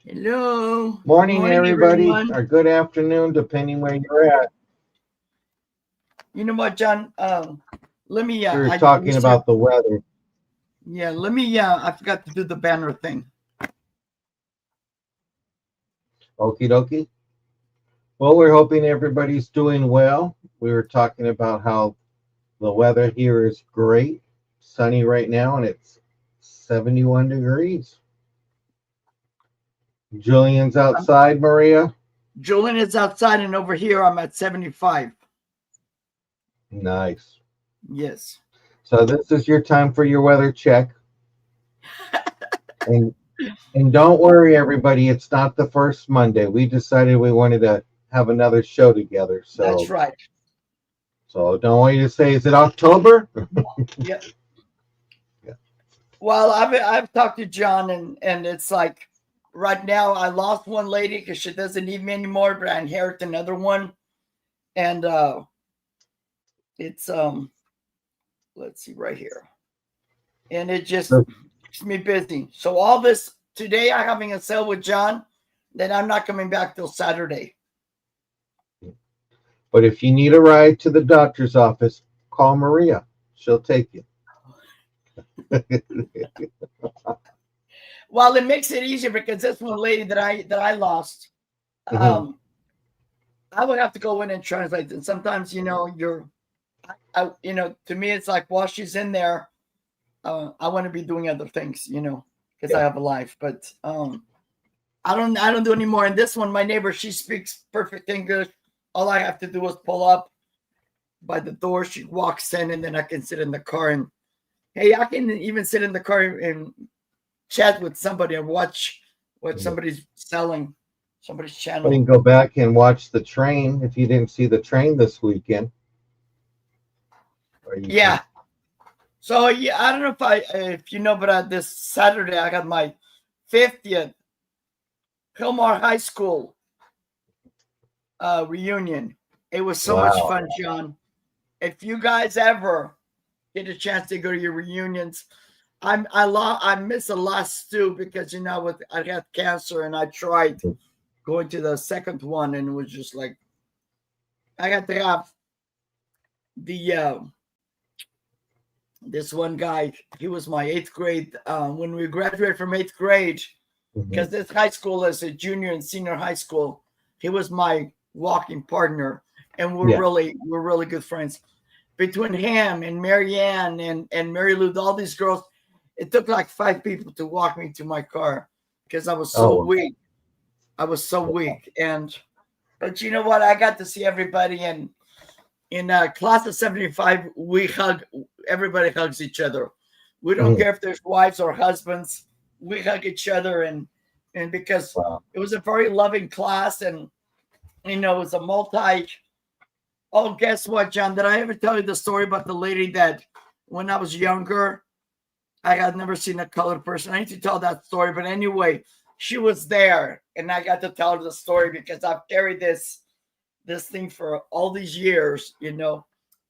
Hello. Good Morning, morning, everybody, everyone. or good afternoon, depending where you're at. You know what, John? Let me. We were I we talking should. about the weather. Yeah. Let me. I forgot to do the banner thing. Okie dokie. Well, we're hoping everybody's doing well. We were talking about how the weather here is great, sunny right now, and it's 71 degrees. Julian's outside, Maria. Julian is outside, and over here I'm at 75. Nice. Yes. So this is your time for your weather check. And and don't worry, everybody, it's not the first Monday. We decided we wanted to have another show together. That's So right. So don't want you to say, is it October? Yeah. Yeah. Well, I've talked to John, and it's like right now I lost one lady because she doesn't need me anymore, but I inherit another one, and it's let's see right here, and it just So- keeps me busy. So all this today, I'm having a sale with John. Then I'm not coming back till Saturday. But if you need a ride to the doctor's office, call Maria. She'll take you. Well, it makes it easier because this one lady that I lost, Mhm. um, I would have to go in and translate. And sometimes, to me, it's like while she's in there, I want to be doing other things, because I Yeah. have a life. But I don't do anymore. And this one, my neighbor, she speaks perfect English. All I have to do is pull up by the door. She walks in, and then I can sit in the car and hey, I can even sit in the car and chat with somebody and watch what Yeah. somebody's selling, somebody's We channel. can go back and watch the train if you didn't see the train this weekend. Or you can. Yeah. So yeah, I don't know if you know, but this Saturday I got my 50th Hillmar High School reunion. It was so much Wow. fun, John. If you guys ever get a chance to go to your reunions, I miss the last two because with I had cancer and I tried going to the second one and it was just like I got to have the this one guy. He was my eighth grade when we graduated from eighth grade Mhm. because this high school is a junior and senior high school. He was my walking partner, and we're Yeah. really good friends. Between him and Marianne and Mary Lou, all these girls, it took like five people to walk me to my car because I was so Oh, weak. I was so weak, and but you know what? I got to see everybody, and in class of 75, we hug. Everybody hugs each other. We don't mhm. care if there's wives or husbands. We hug each other, and because Wow. it was a very loving class, and it was a multi. Oh, guess what, John? Did I ever tell you the story about the lady that when I was younger, I had never seen a colored person? I need to tell that story, but anyway, she was there, and I got to tell her the story because I've carried this thing for all these years.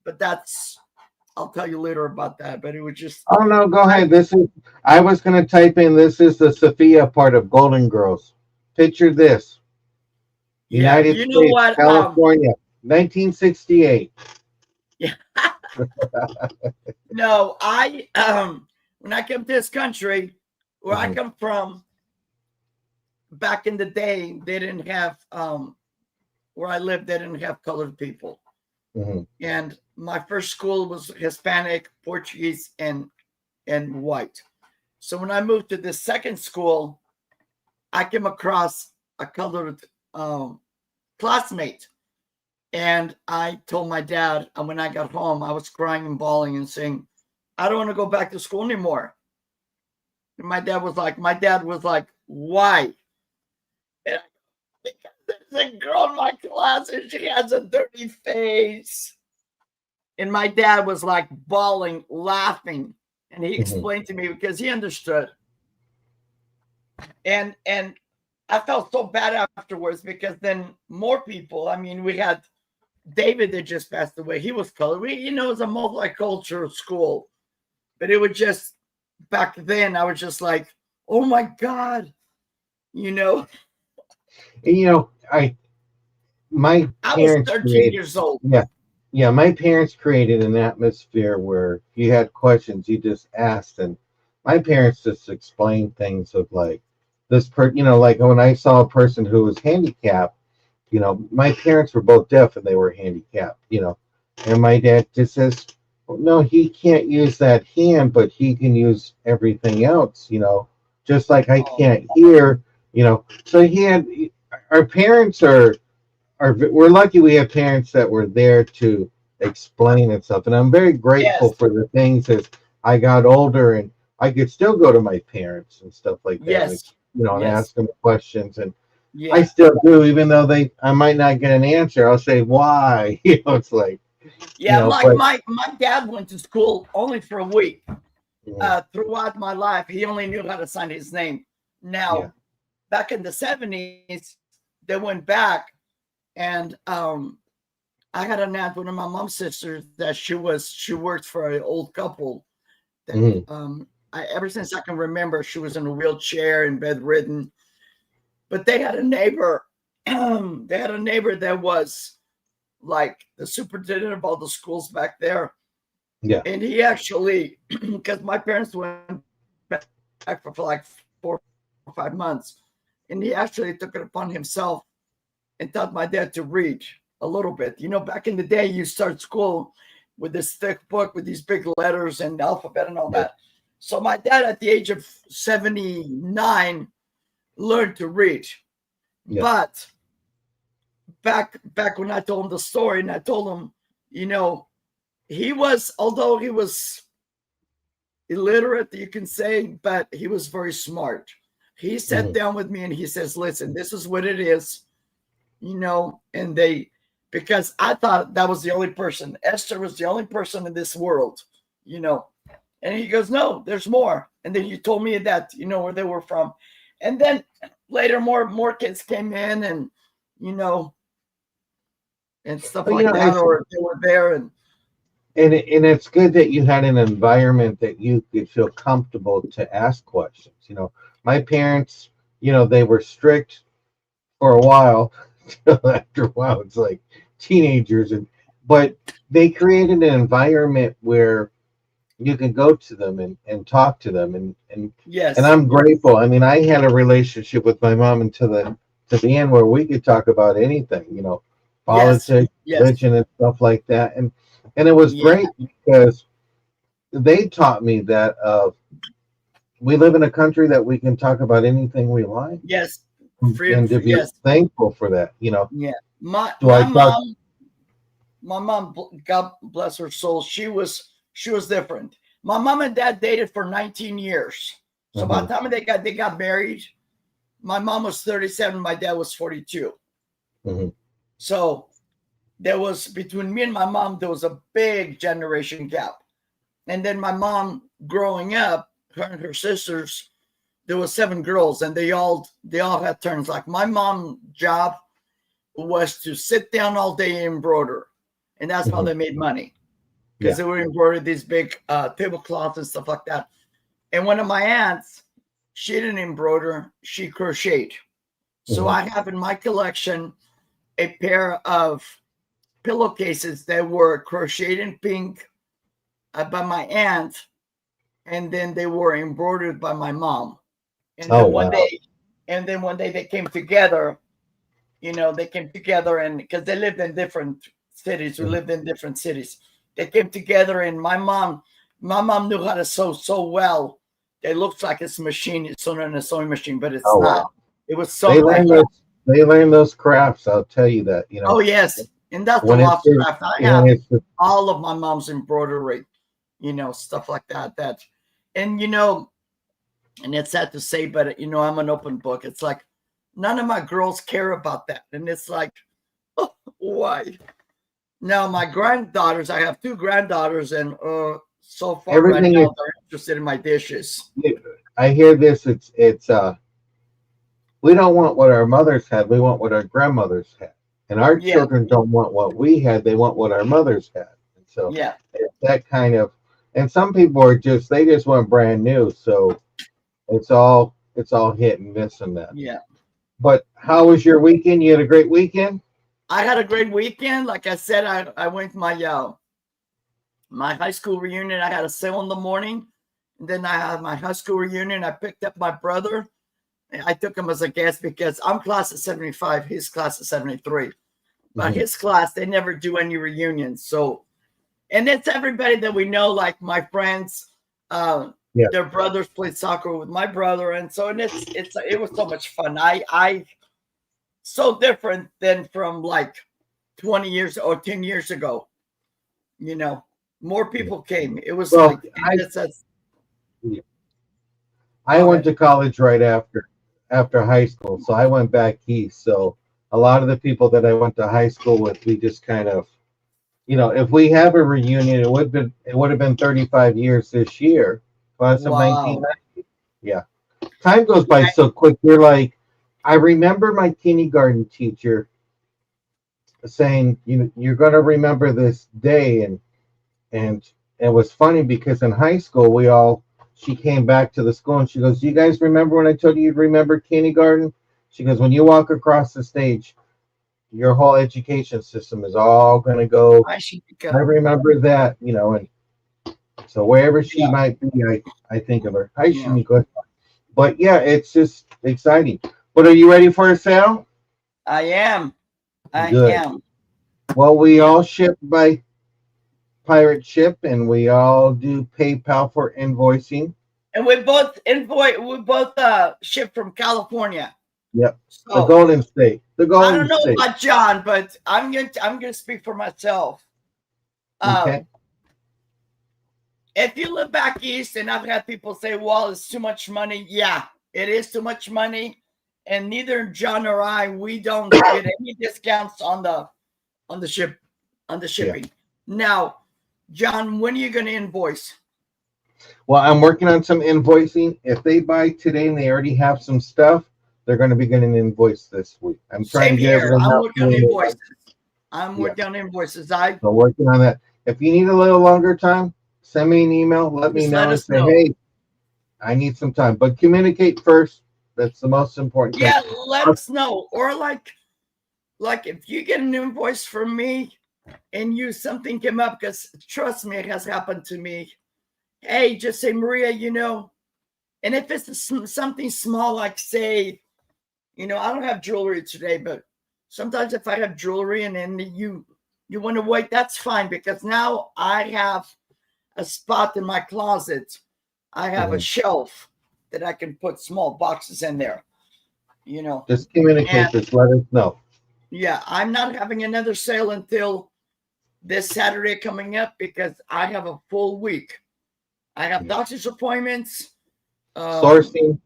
But I'll tell you later about that. But it was just Oh no, go I ahead. I was gonna type in this is the Sophia part of Golden Girls. Picture this. yeah, United you know States, what? California, 1968. Yeah, no, I when I come to this country where I Mhm. come from, back in the day, they didn't have where I lived, they didn't have colored people. Mhm. And my first school was Hispanic, Portuguese, and white. So when I moved to the second school, I came across a colored um, classmate. And I told my dad, and when I got home, I was crying and bawling and saying, I don't want to go back to school anymore. And my dad was like, why? And because there's a girl in my class and she has a dirty face. And my dad was like bawling, laughing. And he Mhm. explained to me because he understood. And I felt so bad afterwards because then more people, I mean, we had David that just passed away. He was colored. It was a multicultural school, but it was just back then. I was just like, oh my god, You know, And, my I was parents 13 created, years old. yeah, yeah, my parents created an atmosphere where if you had questions, you just asked, and my parents just explained things of like like when I saw a person who was handicapped, my parents were both deaf and they were handicapped, and my dad just says, well, no, he can't use that hand, but he can use everything else, just like I Oh, can't hear, So our parents we're lucky we have parents that were there to explain and stuff. And I'm very grateful yes, for the things as I got older and I could still go to my parents and stuff like that and yes, and yes, ask them questions. And I yeah, still do, even though I might not get an answer. I'll say why. It's like, yeah. Like but my dad went to school only for a week. mm, Throughout my life, he only knew how to sign his name. yeah. Now, back in the 70s, they went back, and I had an aunt, one of my mom's sisters, that she worked for an old couple that Mm, ever since I can remember, she was in a wheelchair and bedridden. But they had a neighbor. They had a neighbor that was like the superintendent of all the schools back there, yeah. and he actually, because my parents went back for like 4 or 5 months, and he actually took it upon himself and taught my dad to read a little bit. Back in the day, you start school with this thick book with these big letters and alphabet and all Yeah. that. So my dad, at the age of 79, learned to read. Yeah. But back when I told him the story, and I told him, although he was illiterate, you can say, but he was very smart. He sat Mhm. down with me and he says, listen, this is what it is, and because I thought that was the only person. Esther was the only person in this world, and he goes, no, there's more. And then you told me that, where they were from. And then later, more kids came in and, and stuff Well, like that, or they were there. and it's good that you had an environment that you could feel comfortable to ask questions. My parents, they were strict for a while. After a while, it's like teenagers, but they created an environment where you can go to them and talk to them, and Yes, I'm grateful. I mean, I had a relationship with my mom until the end where we could talk about anything, yes, politics, yes, religion, and stuff like that, and it was yeah, great because they taught me that we live in a country that we can talk about anything we like, yes, and to be yes, thankful for that. yeah. My So I my talk. mom, my mom, God bless her soul, she was different. My mom and dad dated for 19 years. So by Mhm, the time they got married, my mom was 37, my dad was 42. mhm, So there was, between me and my mom, there was a big generation gap. And then my mom, growing up, her and her sisters, there was 7 girls, and they all had turns. Like my mom's job was to sit down all day and embroider, and that's how mhm. they made money, because Yeah. they were embroidering these big tablecloths and stuff like that. And one of my aunts, she didn't embroider, she crocheted. So Mhm. I have in my collection a pair of pillowcases that were crocheted in pink by my aunt, and then they were embroidered by my mom. And Oh then one wow. day, they came together. They came together, and because they lived in different cities, we Mhm. lived in different cities. They came together, and my mom knew how to sew so well. It looks like it's a machine. It's sewn in a sewing machine, but it's Oh not. wow. It was They sewn like learn that. those. They learn those crafts. I'll tell you that. Oh yes, and that's the When it's lost craft. I when have it's all of my mom's embroidery, stuff like that. And and it's sad to say, but I'm an open book. It's like none of my girls care about that, and it's like, oh, why? Now my granddaughters, I have 2 granddaughters, and so far right everything is. now they're interested in my dishes. I hear this. It's. We don't want what our mothers had. We want what our grandmothers had, and our Yeah, children don't want what we had. They want what our mothers had. And so yeah, it's that kind of. And some people they just want brand new. So it's all. it's all hit and miss and that. Yeah. But how was your weekend? You had a great weekend? I had a great weekend. Like I said, I went to my high school reunion. I had a sale in the morning. And then I had my high school reunion. I picked up my brother. I took him as a guest because I'm class of 75, his class of 73. But his class, they never do any reunions. So, and it's everybody that we know, like my friends, their brothers played soccer with my brother. And so, and it was so much fun. I so different than from like 20 years or 10 years ago. You know, more people came. It was Well, I went to college right after high school, so I went back east. So a lot of the people that I went to high school with, we just kind of, if we have a reunion, it would have been 35 years this year, class of 1990. Yeah, time goes by so quick. You're like, I remember my kindergarten teacher saying, you're going to remember this day, and it was funny because in high school she came back to the school and she goes, "Do you guys remember when I told you you'd remember kindergarten?" She goes, "When you walk across the stage, your whole education system is all going to go. I remember that, and so wherever she might be, I think of her. Hi, Shamiko. But yeah, it's just exciting. But are you ready for a sale? I am. I Good. am. Well, we all ship by Pirate Ship, and we all do PayPal for invoicing. And we both ship from California. Yep. So, the Golden State. I don't know about John, but I'm gonna speak for myself. Okay. If you live back east, and I've had people say, "Well, it's too much money." Yeah, it is too much money, and neither John or we don't get any discounts on the shipping. Yeah. Now, John, when are you going to invoice? Well, I'm working on some invoicing. If they buy today and they already have some stuff, they're going to be getting an invoice this week. I'm trying to get everything. I'm working on invoices. I'm working on invoices. I'm working on that. If you need a little longer time, send me an email. Let me know and say, "Hey, I need some time." But communicate first. That's the most important thing. Yeah, let us know. Or like if you get an invoice from me and something came up, because trust me, it has happened to me. Hey, just say, "Maria, and if it's something small, like say, I don't have jewelry today, but sometimes if I have jewelry and then you want to wait, that's fine, because now I have a spot in my closet. I have a shelf that I can put small boxes in there, Just communicate, just let us know. Yeah, I'm not having another sale until this Saturday coming up, because I have a full week. I have doctor's appointments. Sourcing.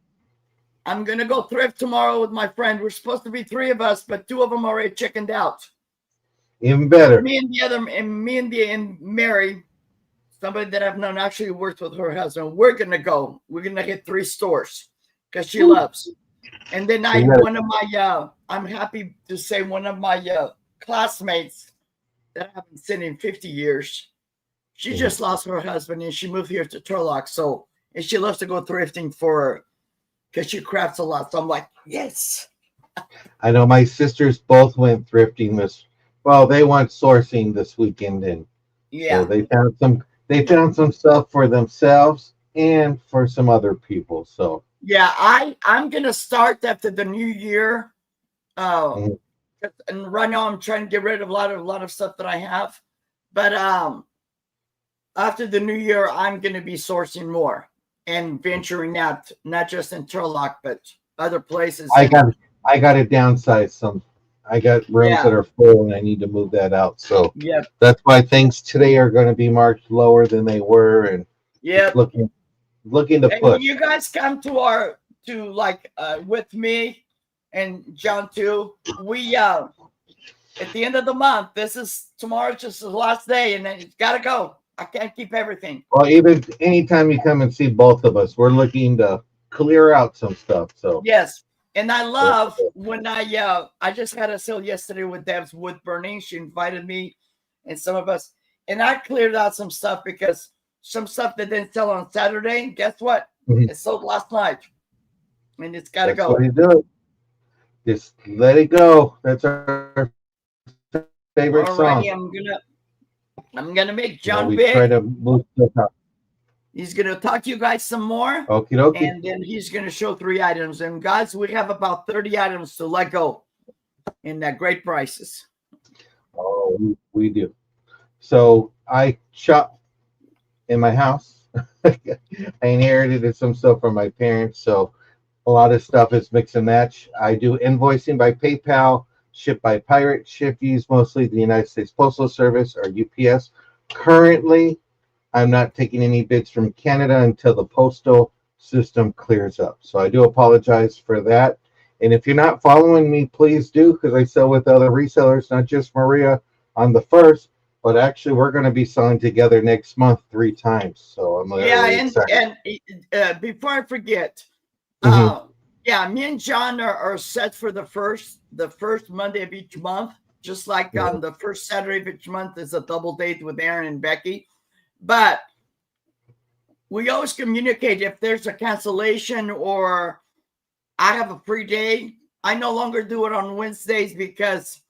I'm going to go thrift tomorrow with my friend. We're supposed to be 3 of us, but 2 of them already chickened out. Even better. Me and Mary, somebody that I've known, actually worked with her husband. We're going to go. We're going to hit 3 stores because she loves. And then I'm happy to say one of my classmates that I haven't seen in 50 years, she just lost her husband and she moved here to Turlock. So, and she loves to go thrifting because she crafts a lot. So I'm like, yes. I know my sisters both went thrifting they went sourcing this weekend, and so they found some stuff for themselves and for some other people. So yeah, I'm gonna start after the new year. And right now I'm trying to get rid of a lot of stuff that I have. But after the new year, I'm gonna be sourcing more and venturing out, not just in Turlock, but other places. I got to downsize some. I got rooms that are full and I need to move that out. So that's why things today are going to be marked lower than they were, and looking to push. When you guys come with me and John too, we at the end of the month, tomorrow's just the last day, and then it's got to go. I can't keep everything. Well, even anytime you come and see both of us, we're looking to clear out some stuff. So yes. And I love when I just had a sale yesterday with Deb's wood burning. She invited me and some of us, and I cleared out some stuff because some stuff that didn't sell on Saturday, guess what? It sold last night. and it's got to That's what go. he's doing. Just let it go. That's our favorite song. Alrighty, I'm gonna make You know, John we try big. to move stuff up. He's gonna talk to you guys some more, Okie dokie. and then he's gonna show 3 items. And guys, we have about 30 items to let go, in that great prices. Oh, we do. So I shop in my house. I inherited some stuff from my parents, so a lot of stuff is mix and match. I do invoicing by PayPal, ship by pirate ship, use mostly the United States Postal Service or UPS. Currently, I'm not taking any bids from Canada until the postal system clears up. So I do apologize for that. And if you're not following me, please do, because I sell with other resellers, not just Maria on the 1st, but actually we're going to be selling together next month 3 times. So I'm really excited. And before I forget, Mhm. yeah, me and John are set for the first Monday of each month, just like on the first Saturday of each month is a double date with Aaron and Becky. But we always communicate if there's a cancellation or I have a free day. I no longer do it on Wednesdays because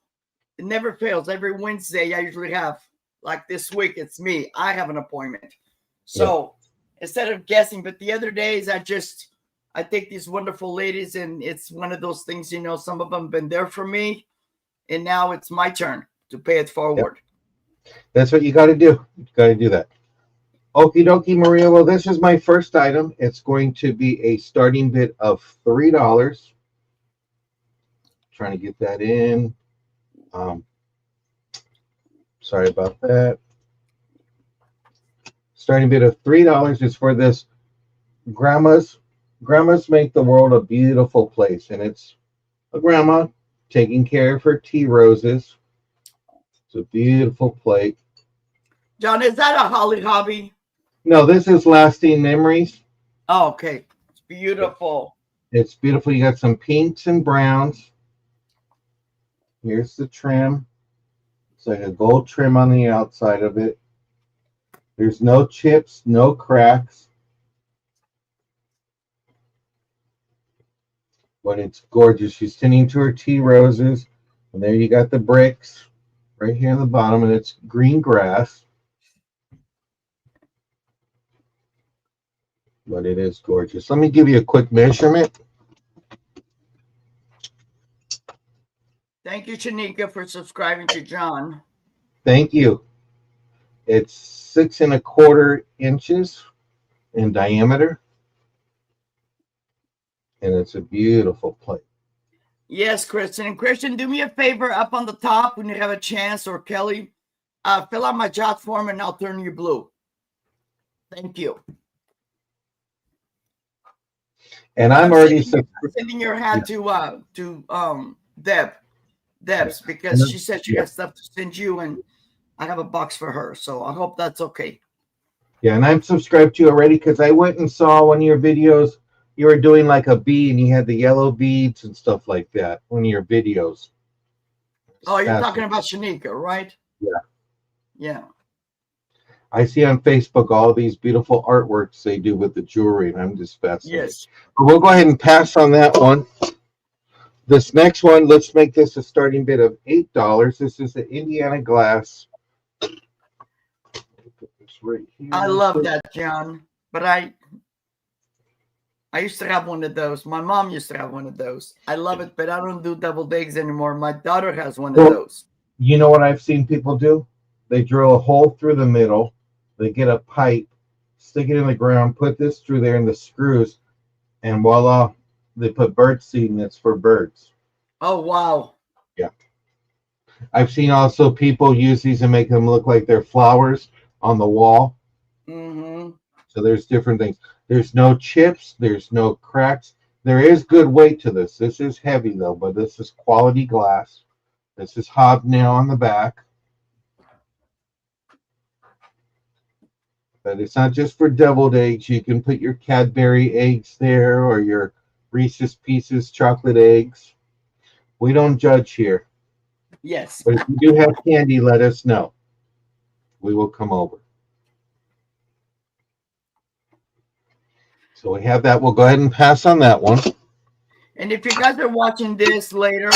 it never fails. Every Wednesday, I usually have, like this week, it's me. I have an appointment. So instead of guessing, but the other days, I take these wonderful ladies, and it's one of those things, some of them have been there for me, and now it's my turn to pay it forward. That's what you got to do. You got to do that. Okie dokie, Maria. Well, this is my first item. It's going to be a starting bid of $3. Trying to get that in. Sorry about that. Starting bid of $3 is for this grandma's. Grandmas make the world a beautiful place, and it's a grandma taking care of her tea roses. It's a beautiful plate. John, is that a Holly Hobby? No, this is lasting memories. Oh, okay. It's beautiful. It's beautiful. You got some pinks and browns. Here's the trim. It's like a gold trim on the outside of it. There's no chips, no cracks. But it's gorgeous. She's tending to her tea roses. And there you got the bricks right here in the bottom, and it's green grass. But it is gorgeous. Let me give you a quick measurement. Thank you, Shanika, for subscribing to John. Thank you. It's 6 1/4 inches in diameter. And it's a beautiful plate. Yes, Kristen. And Christian, do me a favor up on the top when you have a chance, or Kelly, fill out my jot form and I'll turn you blue. Thank you. And I'm already sending your hat to Deb's, because she said she got stuff to send you, and I have a box for her. So I hope that's okay. Yeah, and I'm subscribed to you already because I went and saw one of your videos. You were doing like a bee, and you had the yellow beads and stuff like that. One of your videos. Oh, you're talking about Shanika, right? Yeah. Yeah. I see on Facebook all these beautiful artworks they do with the jewelry, and I'm just fascinated. Yes. But we'll go ahead and pass on that one. This next one, let's make this a starting bid of $8. This is the Indiana glass. Put this right here. I love that, John. But I used to have one of those. My mom used to have one of those. I love it, but I don't do double eggs anymore. My daughter has one of those. You know what I've seen people do? They drill a hole through the middle. They get a pipe, stick it in the ground, put this through there in the screws, and voila, they put bird seed and it's for birds. Oh, wow. Yeah. I've seen also people use these and make them look like they're flowers on the wall. Mm-hmm. So there's different things. There's no chips. There's no cracks. There is good weight to this. This is heavy, though, but this is quality glass. This is hobnail on the back. But it's not just for deviled eggs. You can put your Cadbury eggs there or your Reese's Pieces chocolate eggs. We don't judge here. Yes. But if you do have candy, let us know. We will come over. So we have that. We'll go ahead and pass on that one. And if you guys are watching this later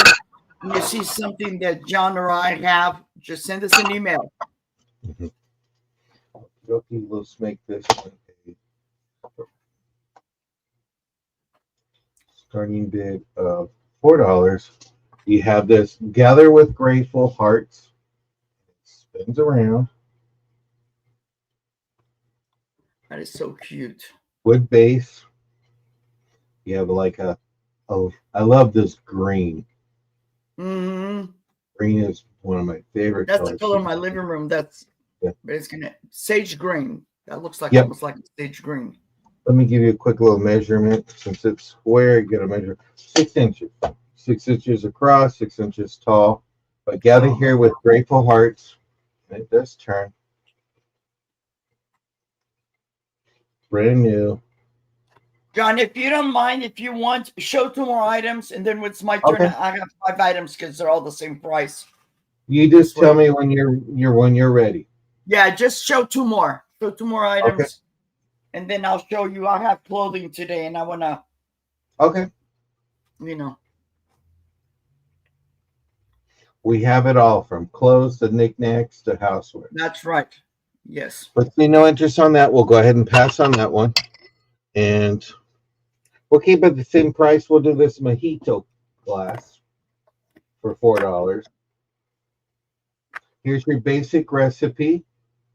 and you see something that John or I have, just send us an email. Okay, let's make this one a starting bid of $4. You have this Gather with Grateful Hearts. It spins around. That is so cute. Wood base. You have like I love this green. Hmm. Green is one of my favorite That's the colors. color of my living room. Yeah. But it's gonna sage green. That looks like Yep. almost like sage green. Let me give you a quick little measurement. Since it's square, you gotta measure 6 inches. 6 inches across, 6 inches tall. But gather here with grateful hearts. And it does turn. Brand new. John, if you don't mind, if you want, show 2 more items, and then when it's my turn, Okay. I have 5 items because they're all the same price. You just tell me when you're ready. Yeah, just show 2 more. Show 2 more items, and then I'll show you. I have clothing today, and I wanna, Okay. you know. We have it all from clothes to knickknacks to housewares. That's right. Yes. But see no interest on that. We'll go ahead and pass on that one. And we'll keep it the same price. We'll do this mojito glass for $4. Here's your basic recipe.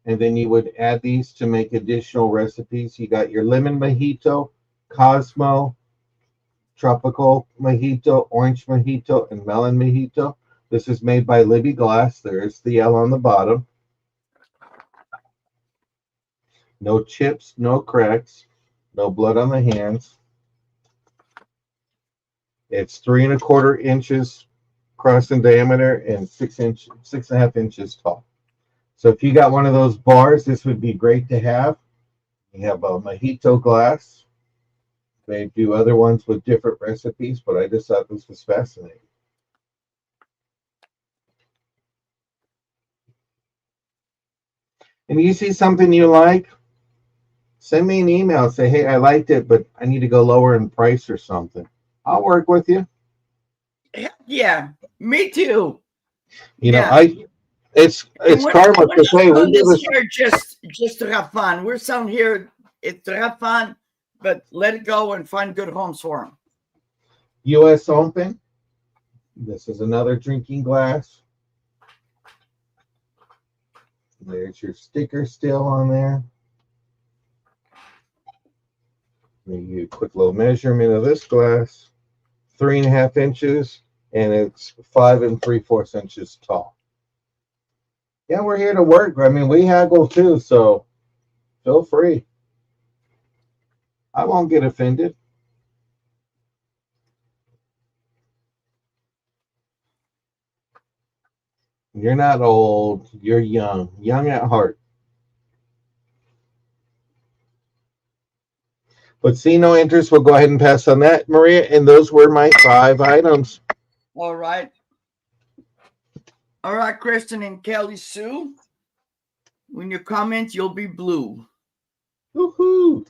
And then you would add these to make additional recipes. You got your lemon mojito, Cosmo, tropical mojito, orange mojito, and melon mojito. This is made by Libby Glass. There's the L on the bottom. No chips, no cracks, no blood on the hands. It's 3 1/4 inches across in diameter and 6.5 inches tall. So if you got one of those bars, this would be great to have. You have a mojito glass. They do other ones with different recipes, but I just thought this was fascinating. And you see something you like, send me an email. Say, hey, I liked it, but I need to go lower in price or something. I'll work with you. Yeah, me too. You know, it's karma to say we do this here just to have fun. We're selling here to have fun, but let it go and find good homes for them. U.S. Open. This is another drinking glass. There's your sticker still on there. Let me give you a quick little measurement of this glass. 3 1/2 inches, and it's 5 3/4 inches tall. Yeah, we're here to work. I mean, we haggle too, so feel free. I won't get offended. You're not old. You're young. Young at heart. But see no interest. We'll go ahead and pass on that, Maria. And those were my 5 items. All right. All right, Kristen and Kelly Sue. When you comment, you'll be blue. Woohoo!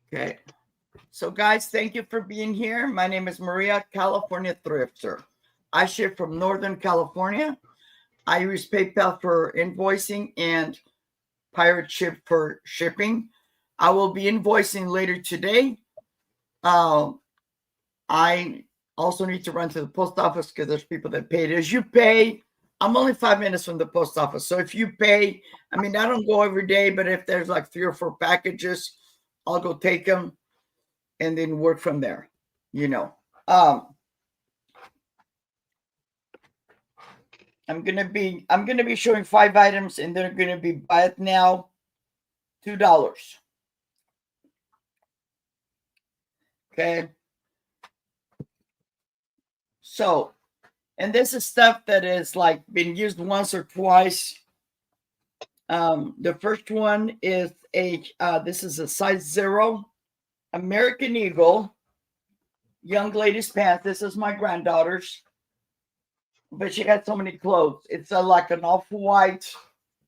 Okay. So, guys, thank you for being here. My name is Maria, California Thrifter. I ship from Northern California. I use PayPal for invoicing and Pirate Ship for shipping. I will be invoicing later today. I also need to run to the post office because there's people that pay it. As you pay, I'm only 5 minutes from the post office. So if you pay, I mean, I don't go every day, but if there's like 3 or 4 packages, I'll go take them and then work from there, you know. I'm gonna be showing 5 items, and they're gonna be buy it now, $2. Okay. So, and this is stuff that is like been used once or twice. The first one is this is a size 0 American Eagle young ladies pants. This is my granddaughter's, but she got so many clothes. It's like an off-white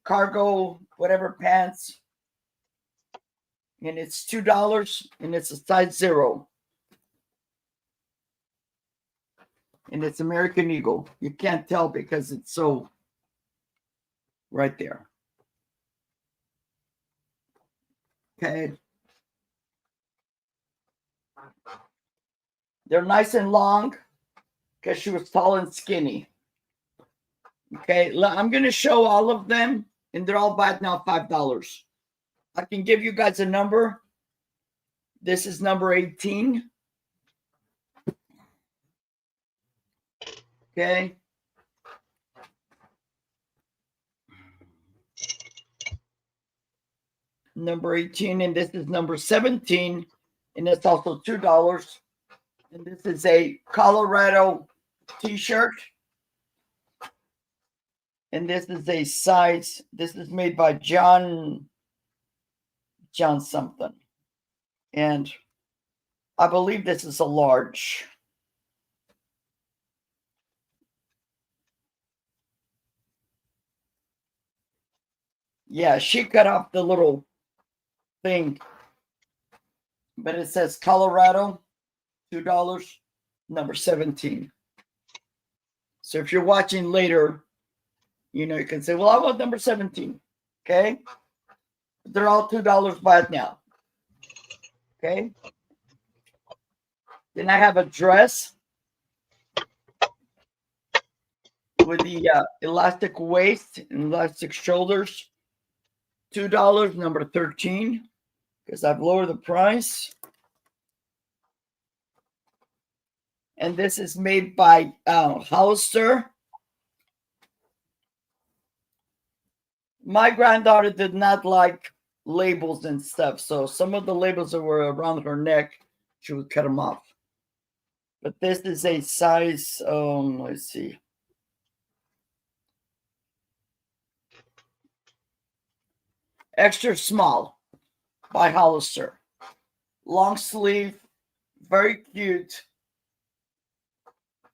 cargo, whatever pants. and it's $2, and it's a size 0. And it's American Eagle. You can't tell because it's so right there. Okay. They're nice and long because she was tall and skinny. Okay, I'm going to show all of them, and they're all bought now $5. I can give you guys a number. This is number 18. Okay. Number 18, and this is number 17, and it's also $2. And this is a Colorado t-shirt. And this is a size, this is made by John something. And I believe this is a large. Yeah, she cut off the little thing, but it says Colorado, $2, number 17. So if you're watching later, you know, you can say, well, I want number 17. Okay. They're all $2 bought now. Okay. Then I have a dress with the elastic waist and elastic shoulders. $2, number 13, because I've lowered the price. And this is made by Hollister. My granddaughter did not like labels and stuff, so some of the labels that were around her neck, she would cut them off. But this is a size, let's see. Extra small by Hollister. Long sleeve, very cute,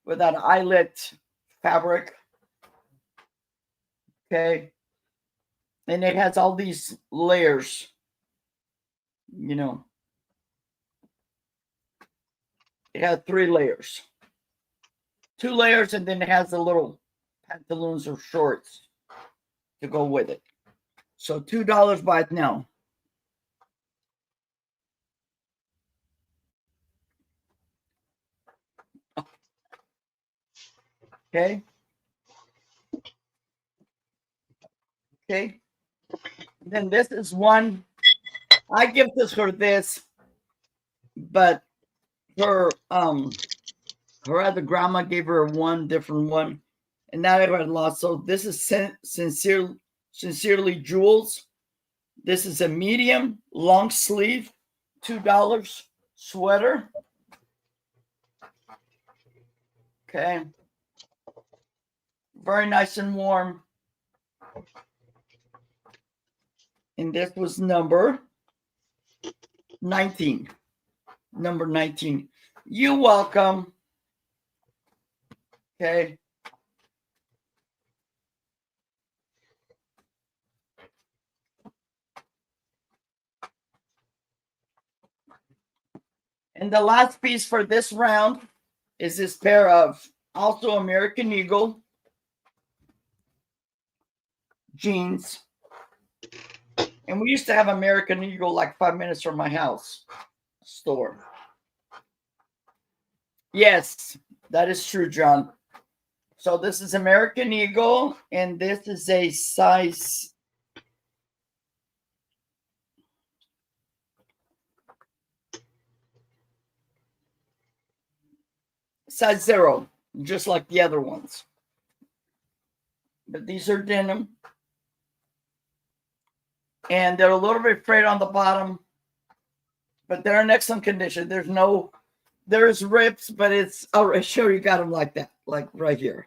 with that eyelet fabric. Okay. And it has all these layers, you know. It has 3 layers. 2 layers, and then it has the little pantaloons or shorts to go with it. So $2 buy it now. Okay. Okay. Then this is one. I give this her this, but her other grandma gave her one different one, and now I had lost. So this is sincerely Jules. This is a medium long sleeve, $2 sweater. Okay. Very nice and warm. And this was number 19. Number 19. You're welcome. Okay. And the last piece for this round is this pair of also American Eagle jeans. And we used to have American Eagle like 5 minutes from my house store. Yes, that is true, John. So this is American Eagle, and this is a size 0, just like the other ones. But these are denim. And they're a little bit frayed on the bottom, but they're in excellent condition. There's rips, but it's, oh, sure, you got them like that, like right here.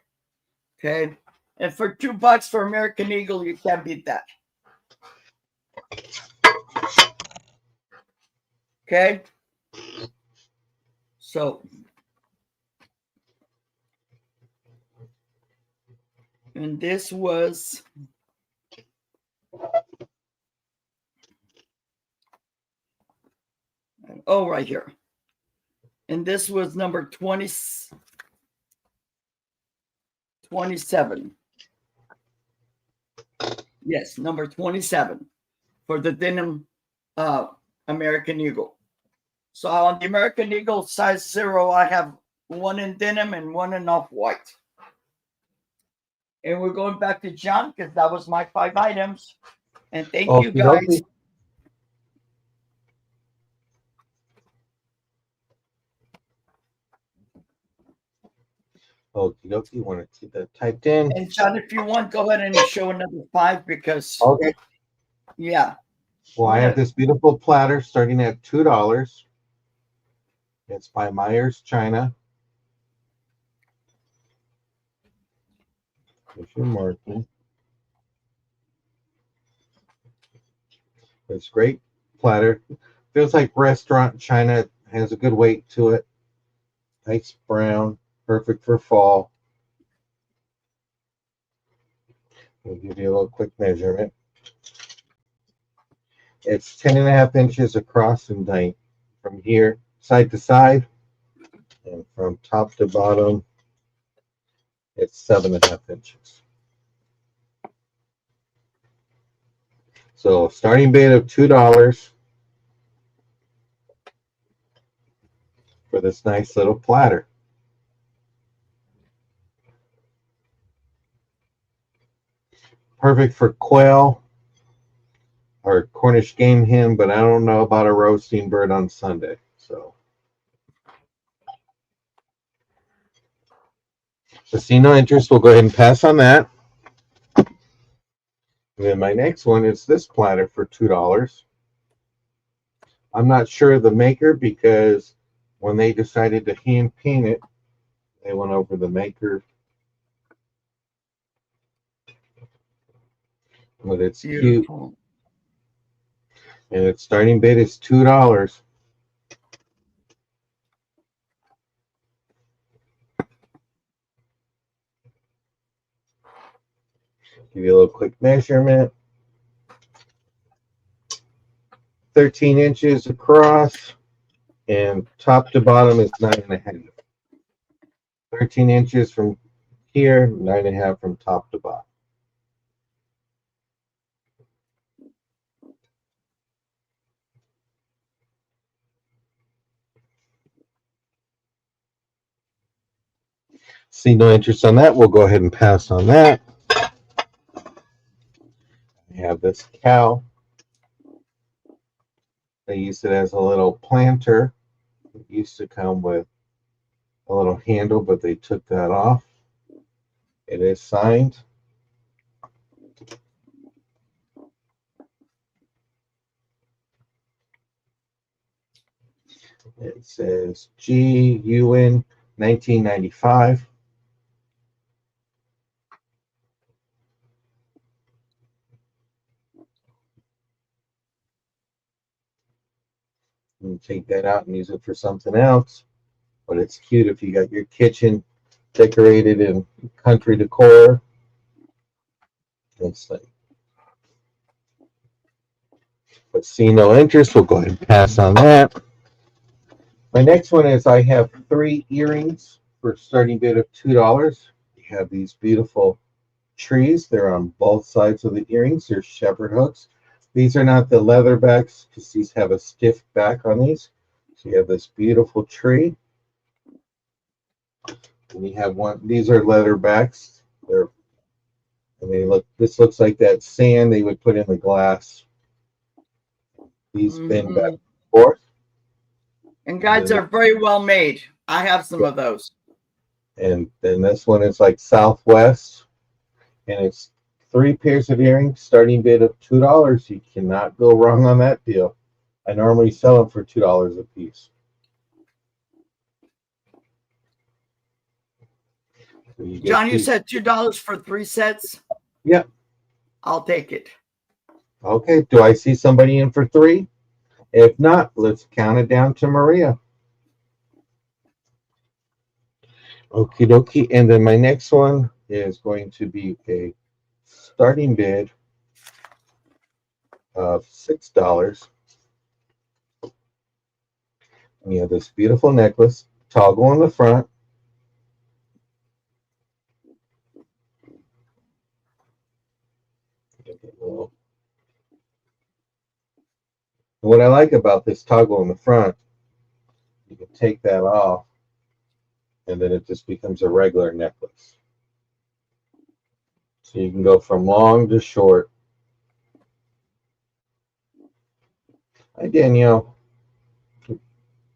Okay. And for $2 for American Eagle, you can't beat that. Okay. So, and this was Oh, right here. And this was number 27. Yes, number 27 for the denim American Eagle. So on the American Eagle size 0, I have one in denim and one in off-white. And we're going back to John because that was my 5 items. And thank you Okie guys. dokie. Okie dokie. Want to keep that typed in? And John, if you want, go ahead and show another 5 because, Okay. yeah. Well, I have this beautiful platter starting at $2. It's by Myers China. If you're marking. It's great platter. Feels like restaurant china. Has a good weight to it. Nice brown. Perfect for fall. I'll give you a little quick measurement. It's 10.5 inches across and length from here, side to side, and from top to bottom, it's 7.5 inches. So starting bid of $2 for this nice little platter. Perfect for quail or Cornish game hen, but I don't know about a roasting bird on Sunday. So, see no interest, we'll go ahead and pass on that. And then my next one is this platter for $2. I'm not sure of the maker because when they decided to hand paint it, they went over the maker. But it's Beautiful. cute. And its starting bid is $2. Give you a little quick measurement. 13 inches across, and top to bottom is 9.5. 13 inches from here, 9.5 from top to bottom. See no interest on that, we'll go ahead and pass on that. We have this cow. They used it as a little planter. It used to come with a little handle, but they took that off. It is signed. It says GUN 1995. You can take that out and use it for something else. But it's cute if you got your kitchen decorated in country decor. It's like, but see no interest, we'll go ahead and pass on that. My next one is I have 3 earrings for starting bid of $2. You have these beautiful trees. They're on both sides of the earrings. They're shepherd hooks. These are not the leather backs because these have a stiff back on these. So you have this beautiful tree. And you have one, these are leather backs. This looks like that sand they would put in the glass. These bend back and forth. And guys, are very well made. I have some of those. And then this one is like Southwest. And it's 3 pairs of earrings, starting bid of $2. You cannot go wrong on that deal. I normally sell them for $2 a piece. So John, you said $2 for 3 sets? Yep. I'll take it. Okay. Do I see somebody in for 3? If not, let's count it down to Maria. Okie dokie. And then my next one is going to be a starting bid of $6. You have this beautiful necklace, toggle on the front. What I like about this toggle on the front, you can take that off and then it just becomes a regular necklace. So you can go from long to short. Hi, Danielle.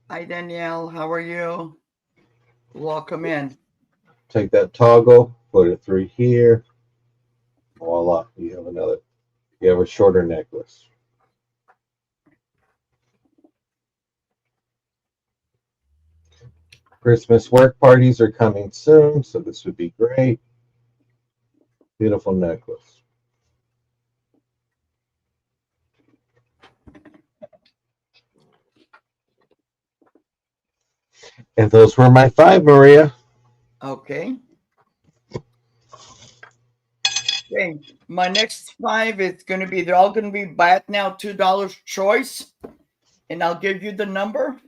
Hi, Danielle. How are you? Welcome in. Take that toggle, put it through here. Voila, you have a shorter necklace. Christmas work parties are coming soon, so this would be great. Beautiful necklace. And those were my 5, Maria. Okay. Okay. My next 5 is going to be, they're all going to be buy it now $2 choice. And I'll give you the number.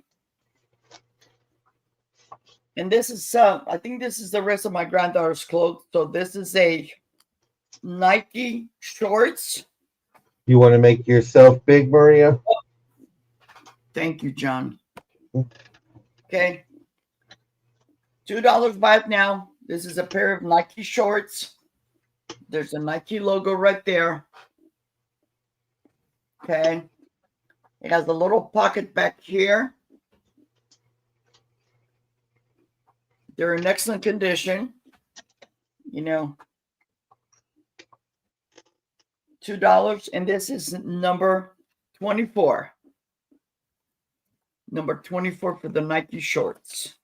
And this is, I think this is the rest of my granddaughter's clothes. So this is a Nike shorts. You want to make yourself big, Maria? Thank you, John. Okay. $2 buy it now. This is a pair of Nike shorts. There's a Nike logo right there. Okay. It has a little pocket back here. They're in excellent condition. You know, $2. And this is number 24. Number 24 for the Nike shorts.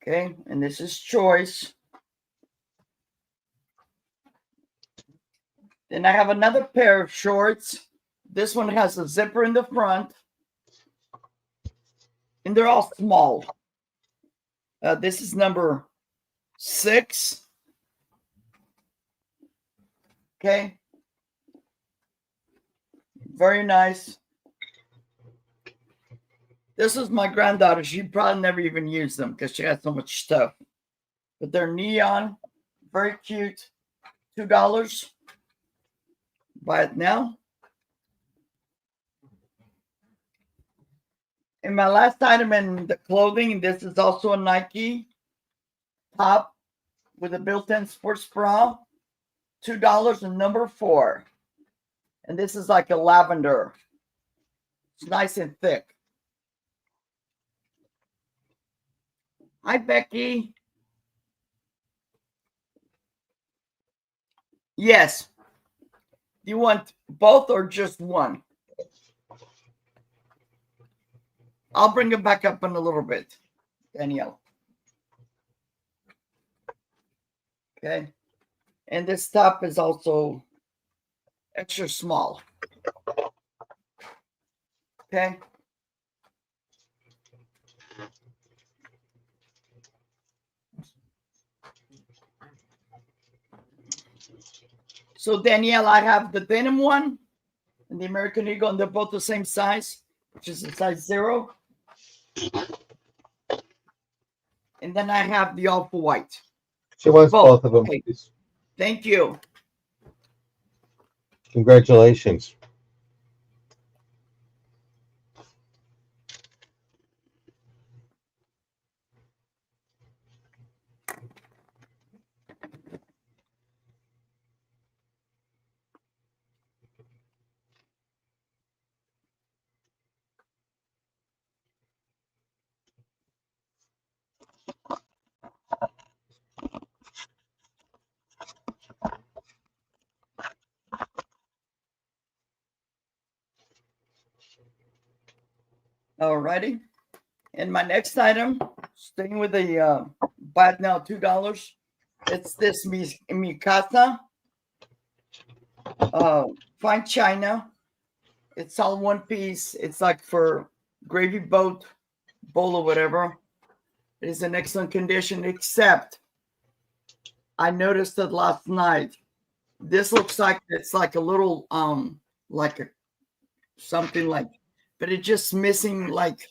Okay. And this is choice. Then I have another pair of shorts. This one has a zipper in the front. And they're all small. This is number 6. Okay. Very nice. This is my granddaughter. She probably never even used them because she has so much stuff. But they're neon. Very cute. $2. Buy it now. And my last item in the clothing, this is also a Nike top with a built-in sports bra. $2 and number 4. And this is like a lavender. It's nice and thick. Hi, Becky. Yes. Do you want both or just one? I'll bring it back up in a little bit, Danielle. Okay. And this top is also extra small. Okay. So, Danielle, I have the denim one and the American Eagle, and they're both the same size, which is a size 0. And then I have the Off-White. She wants both of them. Okay. Thank you. Congratulations. Alrighty. And my next item, staying with the buy it now $2. It's this Mikasa fine china. It's all one piece. It's like for gravy bowl or whatever. It is in excellent condition, except I noticed it last night. This looks like it's like a little like something like but it's just missing, like,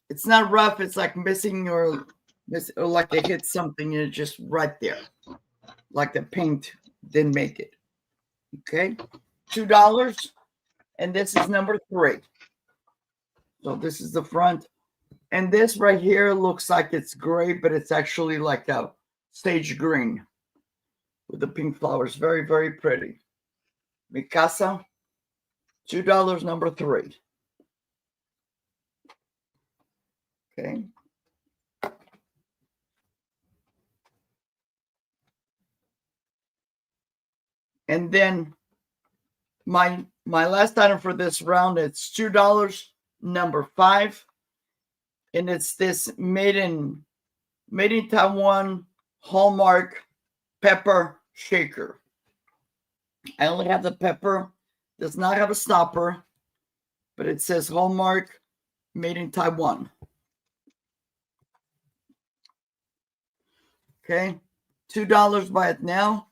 it's not rough. It's like missing or like it hit something and it's just right there. Like the paint didn't make it. Okay. $2. And this is number 3. So this is the front. And this right here looks like it's gray, but it's actually like a sage green with the pink flowers. Very, very pretty. Mi Casa, $2, number 3. Okay. And then my last item for this round, it's $2, number 5. And it's this made in Taiwan Hallmark pepper shaker. I only have the pepper, does not have a stopper, but it says Hallmark made in Taiwan. Okay, $2, buy it now.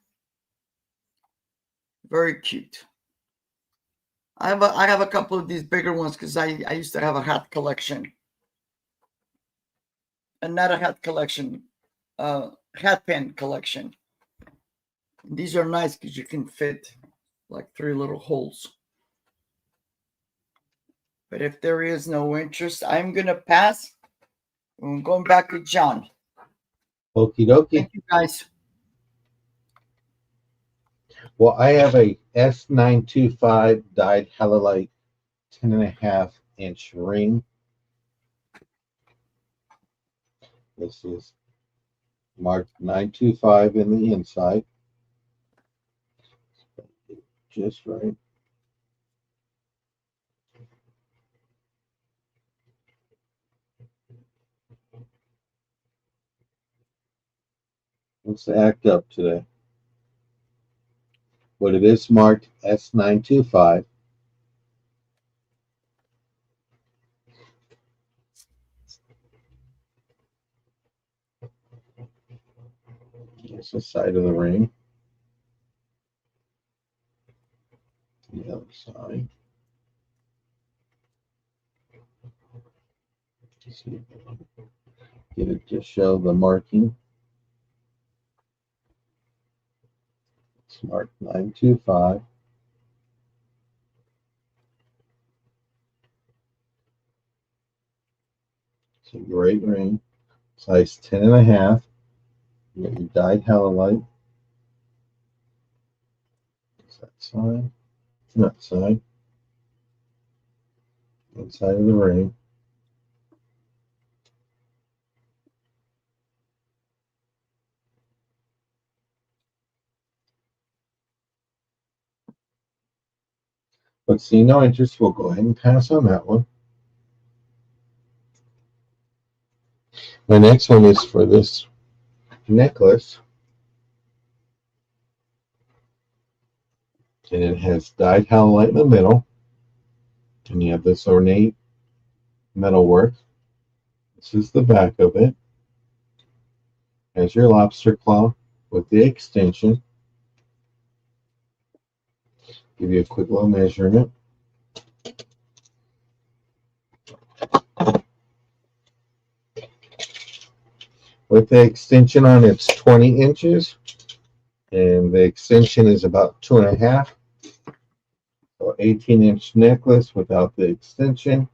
Very cute. I have a couple of these bigger ones because I used to have a hat collection. And not a hat collection, hat pin collection. And these are nice because you can fit like 3 little holes. But if there is no interest, I'm going to pass. I'm going back to John. Okie dokie. Thank you, guys. Well, I have a S925 dyed halide 10.5-inch ring. This is marked 925 in the inside. Just right. Let's act up today. But it is marked S925. Here's the side of the ring. The other side. Get it to show the marking. It's marked 925. It's a great ring. Size 10.5. You got your dyed halide. It's that side. That side. Inside of the ring. But see no interest, we'll go ahead and pass on that one. My next one is for this necklace. And it has dyed halide in the middle. And you have this ornate metalwork. This is the back of it. Has your lobster claw with the extension. Give you a quick little measurement. With the extension on, it's 20 inches. And the extension is about 2.5. So 18-inch necklace without the extension.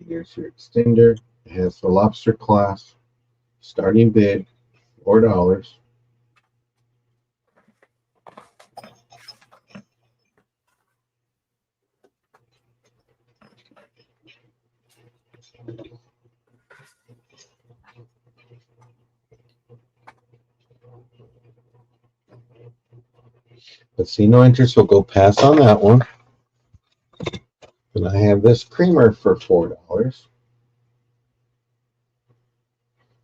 Here's your extender. It has the lobster clasp. Starting bid, $4. But see no interest, we'll go pass on that one. And I have this creamer for $4.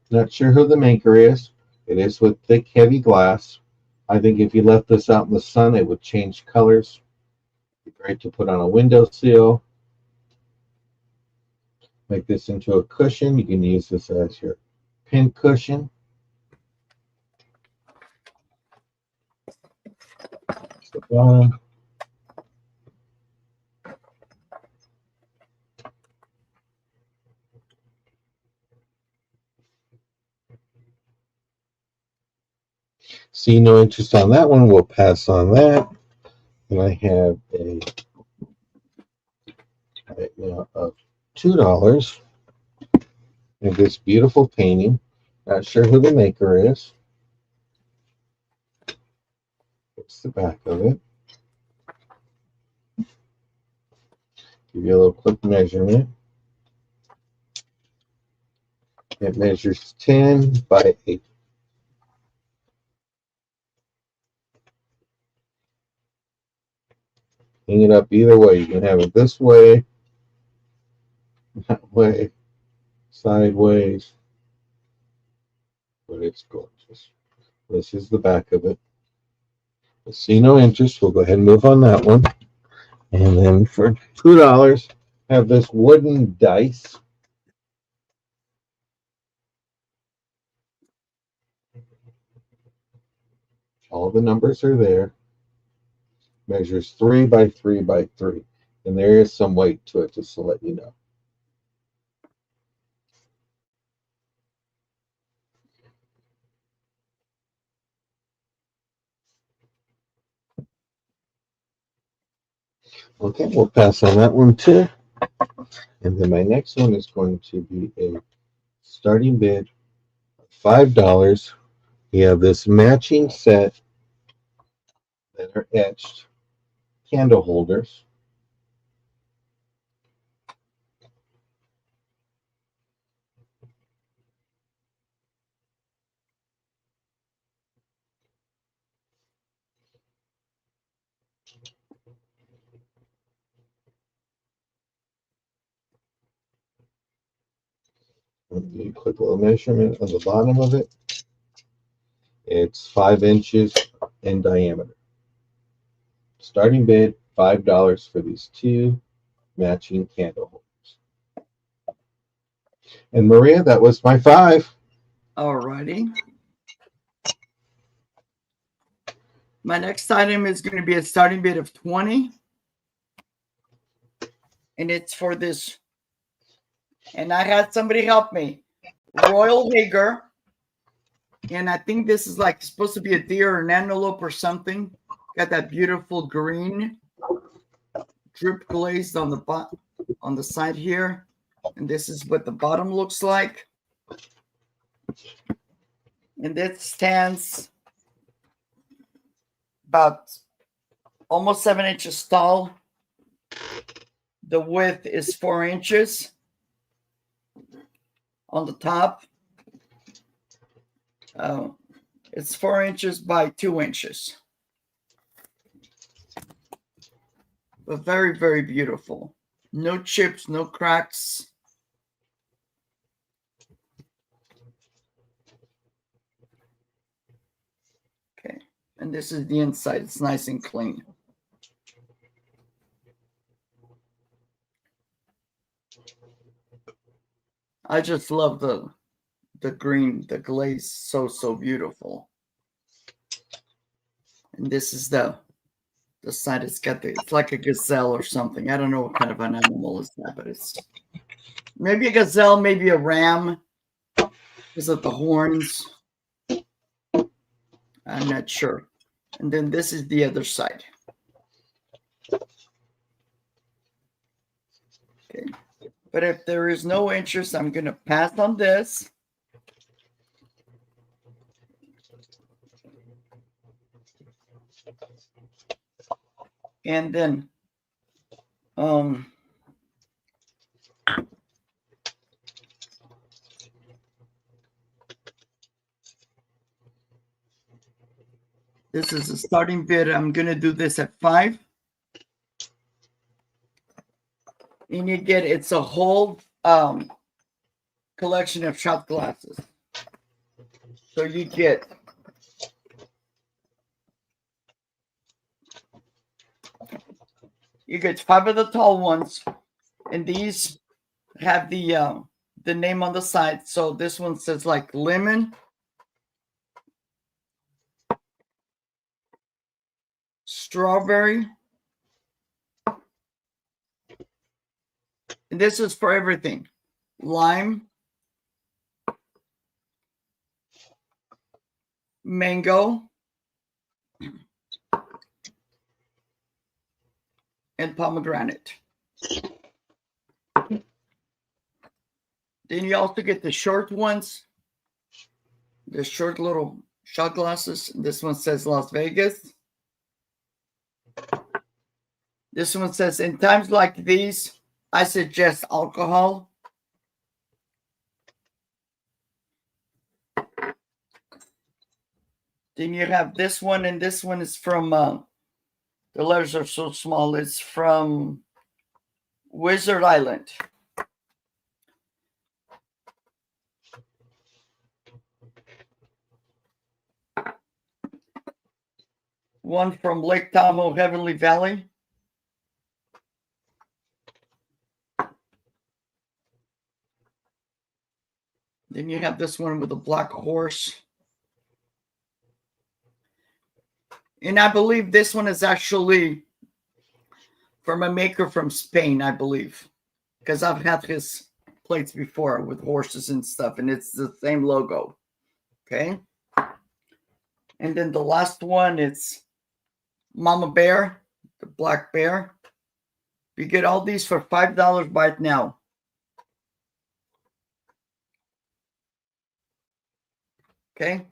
Not sure who the maker is. It is with thick, heavy glass. I think if you left this out in the sun, it would change colors. It'd be great to put on a windowsill. Make this into a cushion. You can use this as your pin cushion. That's the bottom. See no interest on that one. We'll pass on that. And I have a right now of $2 in this beautiful painting. Not sure who the maker is. It's the back of it. Give you a little quick measurement. It measures 10 by 8. Hang it up either way. You can have it this way, that way, sideways, but it's gorgeous. This is the back of it. See no interest. We'll go ahead and move on that one. And then for $2, have this wooden dice. All the numbers are there. Measures 3 by 3 by 3. And there is some weight to it, just to let you know. Okay, we'll pass on that one too. And then my next one is going to be a starting bid of $5. We have this matching set that are etched candle holders. You quick little measurement on the bottom of it. It's 5 inches in diameter. Starting bid $5 for these 2 matching candle holders. And Maria, that was my 5. Alrighty. My next item is going to be a starting bid of 20. And it's for this. And I had somebody help me. Royal Hager. And I think this is like supposed to be a deer or an antelope or something. Got that beautiful green drip glazed on the side here. And this is what the bottom looks like. And it stands about almost 7 inches tall. The width is 4 inches on the top. It's 4 inches by 2 inches. But very, very beautiful. No chips, no cracks. Okay, and this is the inside. It's nice and clean. I just love the green, the glaze, so beautiful. And this is the side. It's got it's like a gazelle or something. I don't know what kind of an animal is that, but it's maybe a gazelle, maybe a ram. Is it the horns? I'm not sure. And then this is the other side. Okay. But if there is no interest, I'm going to pass on this. And then this is a starting bid. I'm going to do this at 5. And you get, it's a whole collection of shot glasses. So you get You get 5 of the tall ones, and these have the name on the side. So this one says like lemon, strawberry, and this is for everything: lime, mango, and pomegranate. Then you also get the short ones, the short little shot glasses. This one says Las Vegas. This one says, in times like these, I suggest alcohol. Then you have this one, and this one is from, the letters are so small, it's from Wizard Island. One from Lake Tahoe, Heavenly Valley. Then you have this one with a black horse. And I believe this one is actually from a maker from Spain, I believe. Because I've had his plates before with horses and stuff, and it's the same logo. Okay. And then the last one, it's Mama Bear, the black bear. You get all these for $5 by it now. Okay.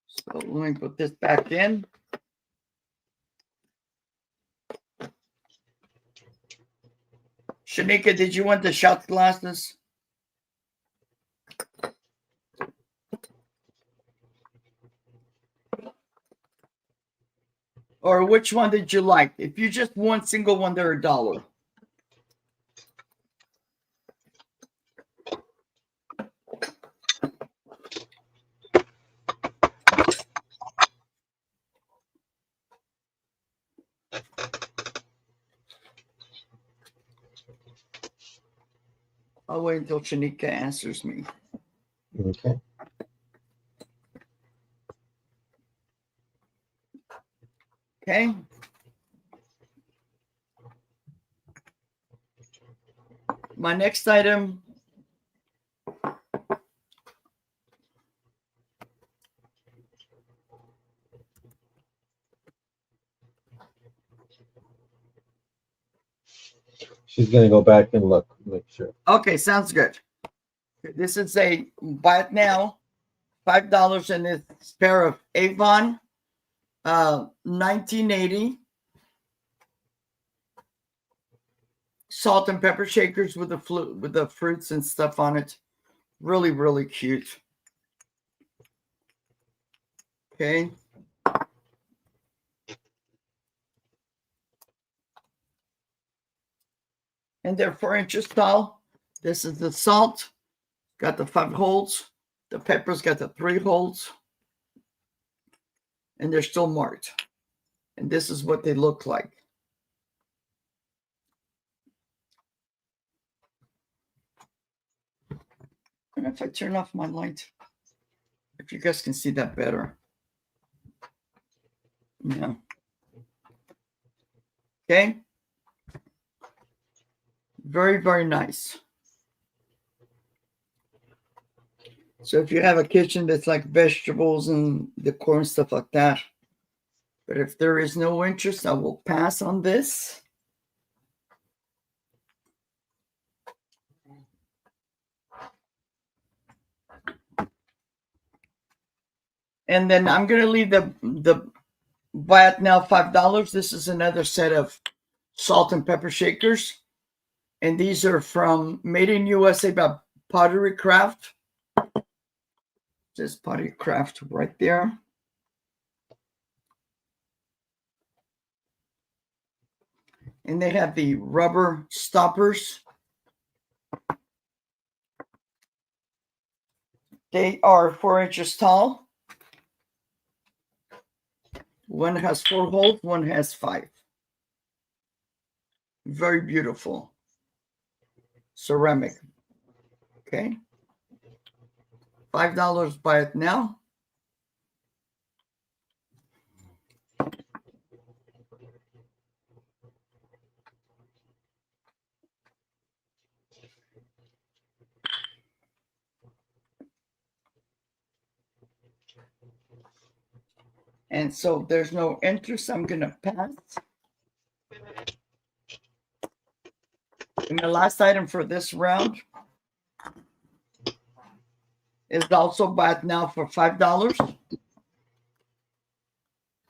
So let me put this back in. Shanika, did you want the shot glasses? Or which one did you like? If you just want single one, they're $1. I'll wait until Shanika answers me. Okay. Okay. My next item. She's gonna go back and look, make sure. Okay, sounds good. This is a buy it now, $5 in this pair of Avon 1980 salt and pepper shakers with the fruits and stuff on it. Really, really cute. Okay. And they're 4 inches tall. This is the salt. Got the 5 holes. The pepper's got the 3 holes. And they're still marked. And this is what they look like. And if I turn off my light, if you guys can see that better. Yeah. Okay. Very, very nice. So if you have a kitchen that's like vegetables and decor and stuff like that. But if there is no interest, I will pass on this. And then I'm going to leave the buy it now $5. This is another set of salt and pepper shakers. And these are from Made in USA by Pottery Craft. Says Pottery Craft right there. And they have the rubber stoppers. They are 4 inches tall. One has 4 holes, one has 5. Very beautiful. Ceramic. Okay. $5 buy it now. And so there's no interest. I'm going to pass. And the last item for this round is also buy it now for $5.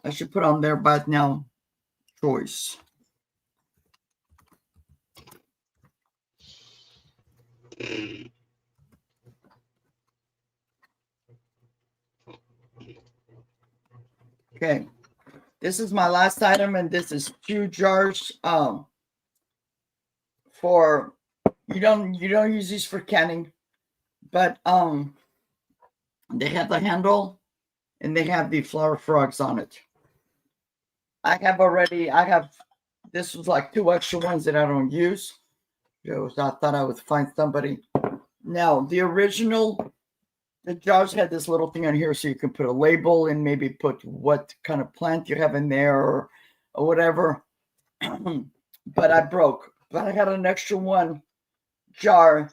I should put on there buy it now choice. Okay, this is my last item, and this is 2 jars. For you don't use these for canning, but they have the handle and they have the flower frogs on it. I have this was like 2 extra ones that I don't use. So I thought I would find somebody. Now the original, the jars had this little thing on here so you can put a label and maybe put what kind of plant you have in there or whatever. But I broke. But I got an extra one jar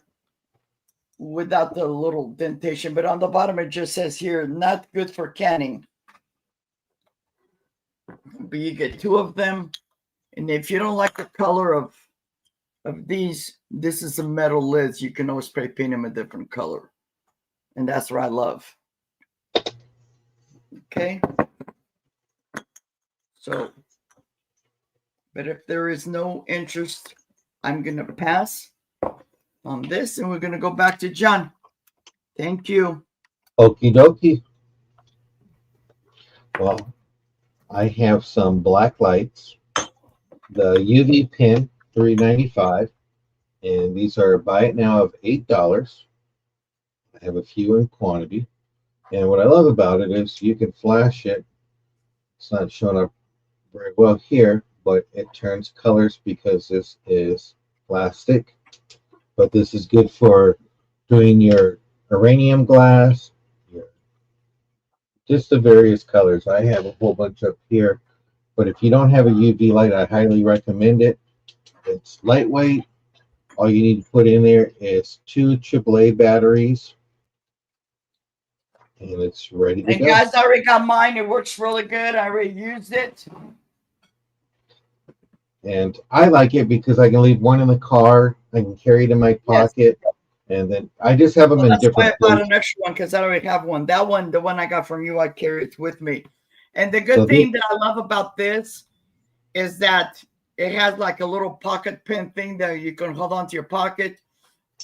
without the little dentation. But on the bottom it just says here, not good for canning. But you get 2 of them. And if you don't like the color of these, this is a metal lids. You can always spray paint them a different color. And that's what I love. Okay. So, but if there is no interest, I'm going to pass on this and we're going to go back to John. Thank you. Okie dokie. Well, I have some black lights. The UV pin, $3.95. And these are buy it now of $8. I have a few in quantity. And what I love about it is you can flash it. It's not showing up very well here, but it turns colors because this is plastic. But this is good for doing your uranium glass, just the various colors. I have a whole bunch up here. But if you don't have a UV light, I highly recommend it. It's lightweight. All you need to put in there is 2 AAA batteries. And it's ready to go. And guys, I already got mine. It works really good. I already used it. And I like it because I can leave one in the car. I can carry it in my pocket. Yes. And then I just have them in different places. That's why I bought an extra one, because I already have one. That one, the one I got from you, I carry it with me. And the good thing that I love about this is that it has like a little pocket pin thing that you can hold onto your pocket.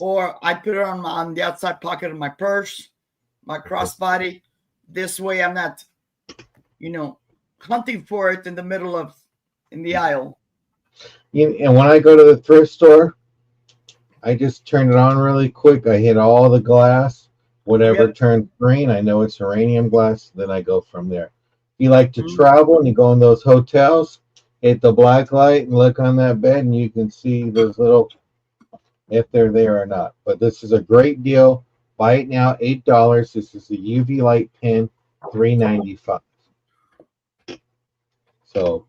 Or I put it on the outside pocket of my purse, my crossbody. This way I'm not, hunting for it in the middle of, in the aisle. And when I go to the thrift store, I just turn it on really quick. I hit all the glass. Whatever turns green, I know it's uranium glass. Then I go from there. If you like to travel and you go in those hotels, hit the black light and look on that bed, and you can see those little, if they're there or not. But this is a great deal. Buy it now, $8. This is a UV light pin, $3.95. So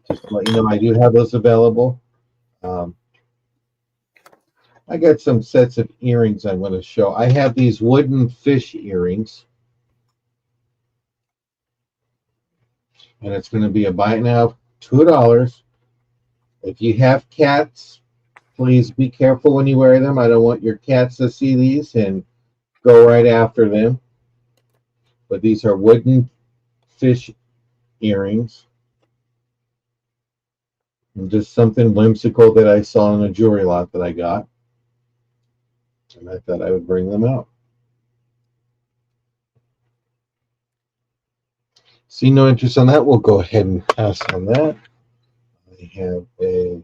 just to let you know, I do have those available. I got some sets of earrings I'm going to show. I have these wooden fish earrings. And it's going to be a buy it now, $2. If you have cats, please be careful when you wear them. I don't want your cats to see these and go right after them. But these are wooden fish earrings. And just something whimsical that I saw in a jewelry lot that I got. And I thought I would bring them out. See no interest on that. We'll go ahead and pass on that. I have a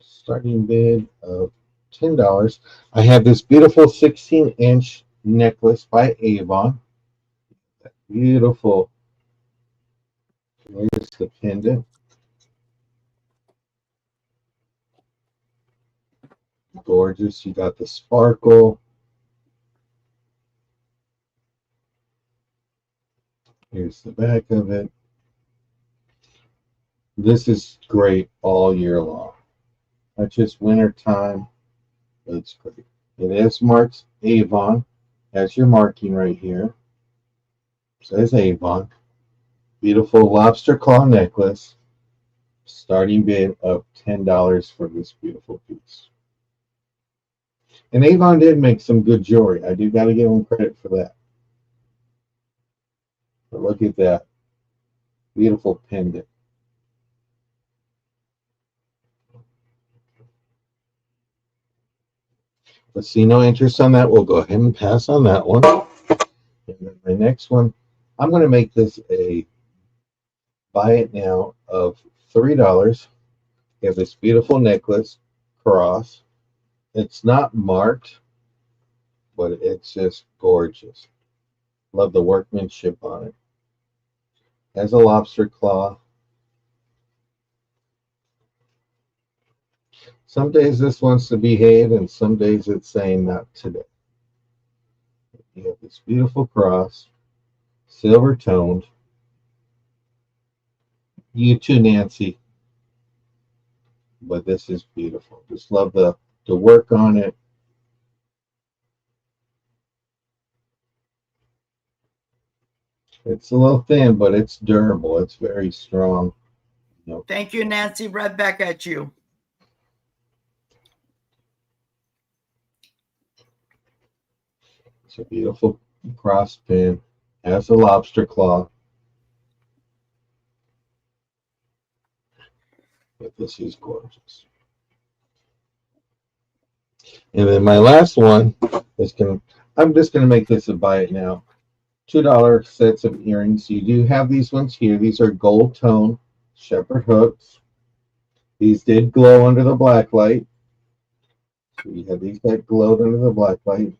starting bid of $10. I have this beautiful 16-inch necklace by Avon. That beautiful. Here's the pendant. Gorgeous. You got the sparkle. Here's the back of it. This is great all year long. Not just winter time, but it's great. It is marked Avon. Has your marking right here. It says Avon. Beautiful lobster claw necklace. Starting bid of $10 for this beautiful piece. And Avon did make some good jewelry. I do got to give them credit for that. But look at that beautiful pendant. Let's see, no interest on that. We'll go ahead and pass on that one. And then the next one, I'm going to make this a buy it now of $3. You have this beautiful necklace, cross. It's not marked, but it's just gorgeous. Love the workmanship on it. Has a lobster claw. Some days this wants to behave, and some days it's saying not today. You have this beautiful cross, silver toned. You too, Nancy. But this is beautiful. Just love the work on it. It's a little thin, but it's durable. It's very strong. Thank you, Nancy. Right back at you. It's a beautiful cross pin. Has a lobster claw. But this is gorgeous. And then my last one is I'm just gonna make this a buy it now. $2 sets of earrings. You do have these ones here. These are gold tone shepherd hooks. These did glow under the black light. So you have these that glowed under the black light.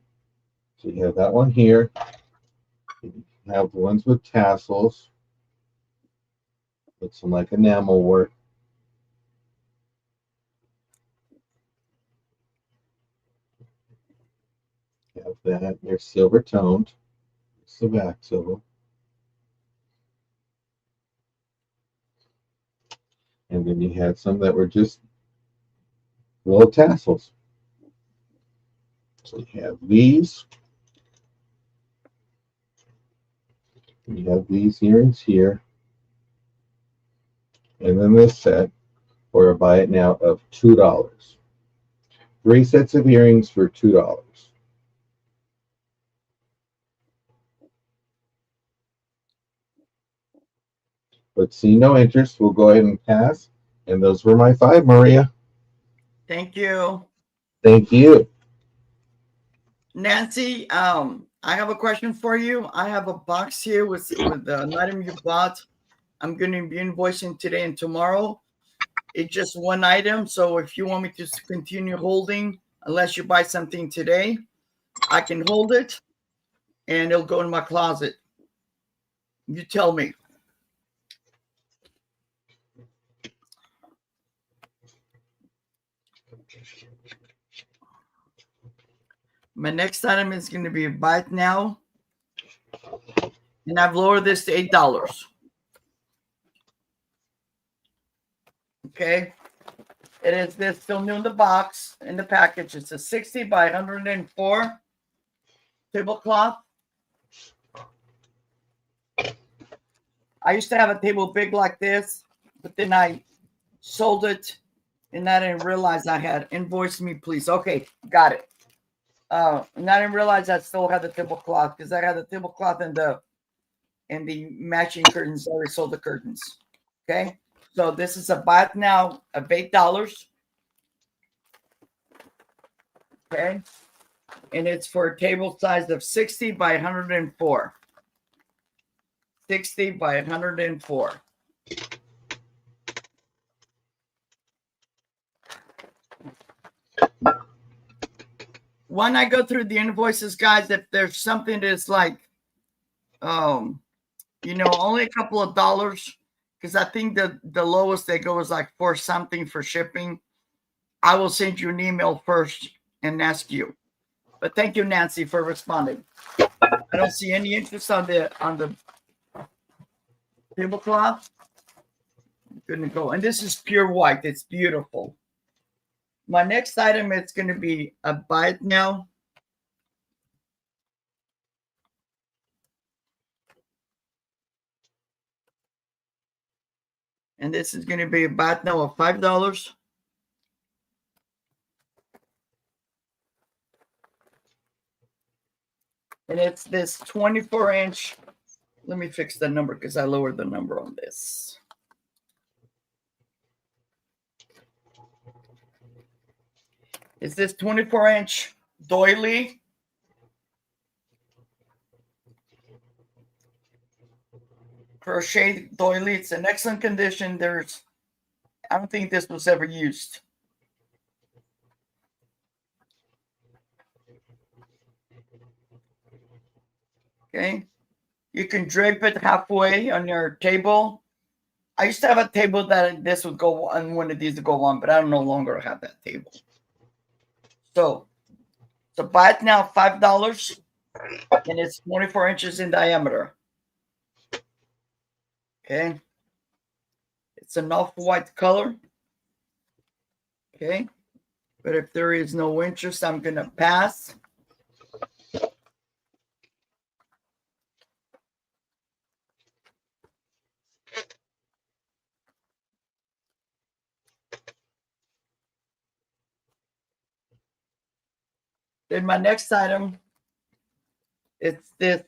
So you have that one here. You have the ones with tassels. With some like enamel work. You have that. They're silver toned. It's the back silver. And then you had some that were just little tassels. So you have these. And you have these earrings here. And then this set for a buy it now of $2. 3 sets of earrings for $2. But see no interest. We'll go ahead and pass. And those were my 5, Maria. Thank you. Thank you. Nancy, I have a question for you. I have a box here with an item you bought. I'm going to be invoicing today and tomorrow. It's just one item. So if you want me to continue holding, unless you buy something today, I can hold it and it'll go in my closet. You tell me. My next item is going to be buy it now. And I've lowered this to $8. Okay. It is this still new in the box, in the package. It's a 60 by 104 tablecloth. I used to have a table big like this, but then I sold it and I didn't realize I had invoiced me, please. Okay, got it. And I didn't realize I still had the tablecloth because I had the tablecloth and the matching curtains. I already sold the curtains. Okay, so this is a buy it now of $8. Okay, and it's for a table size of 60 by 104. 60 by 104. When I go through the invoices, guys, if there's something that's like, only a couple of dollars, because I think the lowest they go is like for something for shipping, I will send you an email first and ask you. But thank you, Nancy, for responding. I don't see any interest on the tablecloth. Gonna go, and this is pure white. It's beautiful. My next item is going to be a buy it now. And this is going to be a bat now of $5. And it's this 24-inch. Let me fix the number because I lowered the number on this. It's this 24-inch doily. Crochet doily. It's in excellent condition. I don't think this was ever used. Okay. You can drape it halfway on your table. I used to have a table that this would go on, one of these to go on, but I no longer have that table. So buy it now, $5, and it's 24 inches in diameter. Okay. It's an off-white color. Okay. But if there is no interest, I'm going to pass. Then my next item, it's this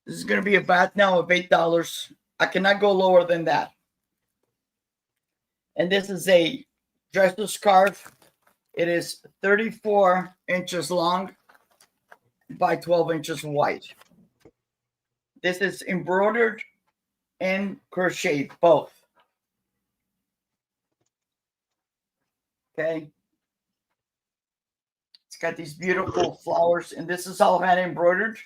this is going to be a bat now of $8. I cannot go lower than that. And this is a dresser scarf. It is 34 inches long by 12 inches wide. This is embroidered and crocheted, both. Okay. It's got these beautiful flowers, and this is all hand embroidered.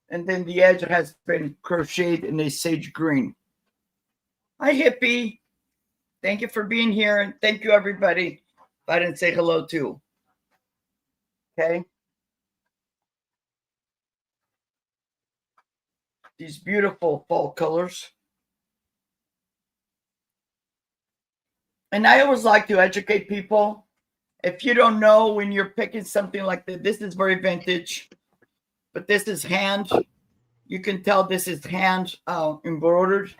And then the edge has been crocheted in a sage green. Hi, Hippie. Thank you for being here, and thank you, everybody. If I didn't say hello, too. Okay. These beautiful fall colors. And I always like to educate people. If you don't know when you're picking something like this is very vintage, but this is hand. You can tell this is hand embroidered.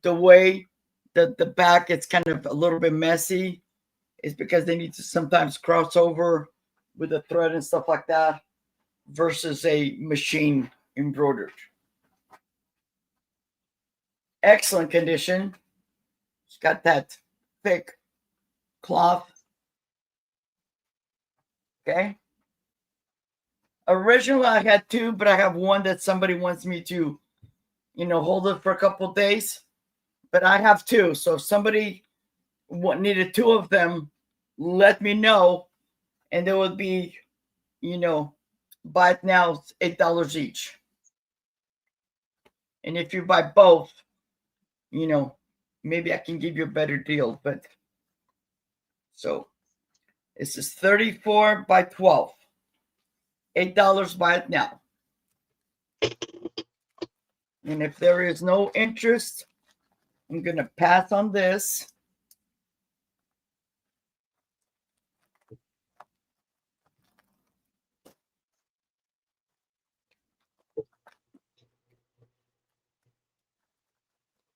The way that the back, it's kind of a little bit messy, is because they need to sometimes cross over with the thread and stuff like that versus a machine embroidered. Excellent condition. It's got that thick cloth. Okay. Originally, I had two, but I have one that somebody wants me to, hold it for a couple days. But I have two. So if somebody needed two of them, let me know. And there would be, buy it now, $8 each. And if you buy both, maybe I can give you a better deal. But so this is 34 by 12. $8, buy it now. And if there is no interest, I'm going to pass on this.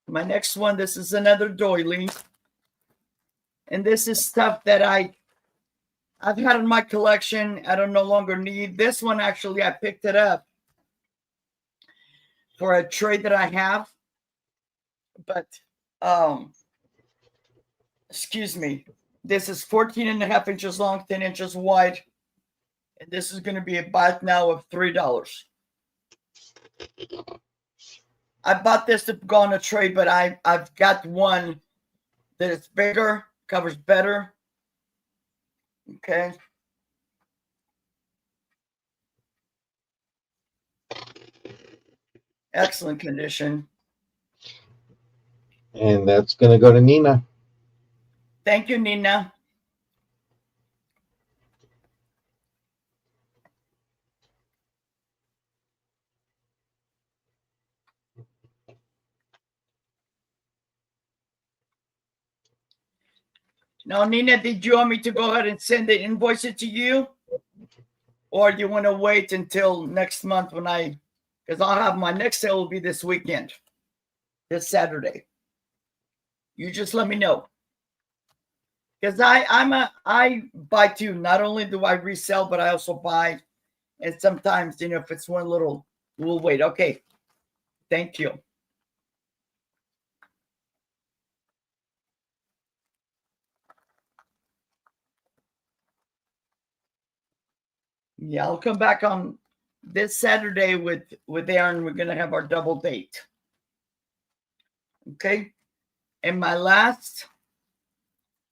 My next one, this is another doily. And this is stuff that I've had in my collection. I don't no longer need. This one, actually, I picked it up for a tray that I have. But, excuse me, this is 14.5 inches long, 10 inches wide. And this is going to be a buy now of $3. I bought this to go on a tray, but I've got one that is bigger, covers better. Okay. Excellent condition. And that's going to go to Nina. Thank you, Nina. Now, Nina, did you want me to go ahead and send the invoice to you? Or do you want to wait until next month because I'll have my next sale will be this weekend, this Saturday. You just let me know. Because I buy too. Not only do I resell, but I also buy. And sometimes, if it's one little, we'll wait. Okay. Thank you. Yeah, I'll come back on this Saturday with Aaron. We're gonna have our double date. Okay. And my last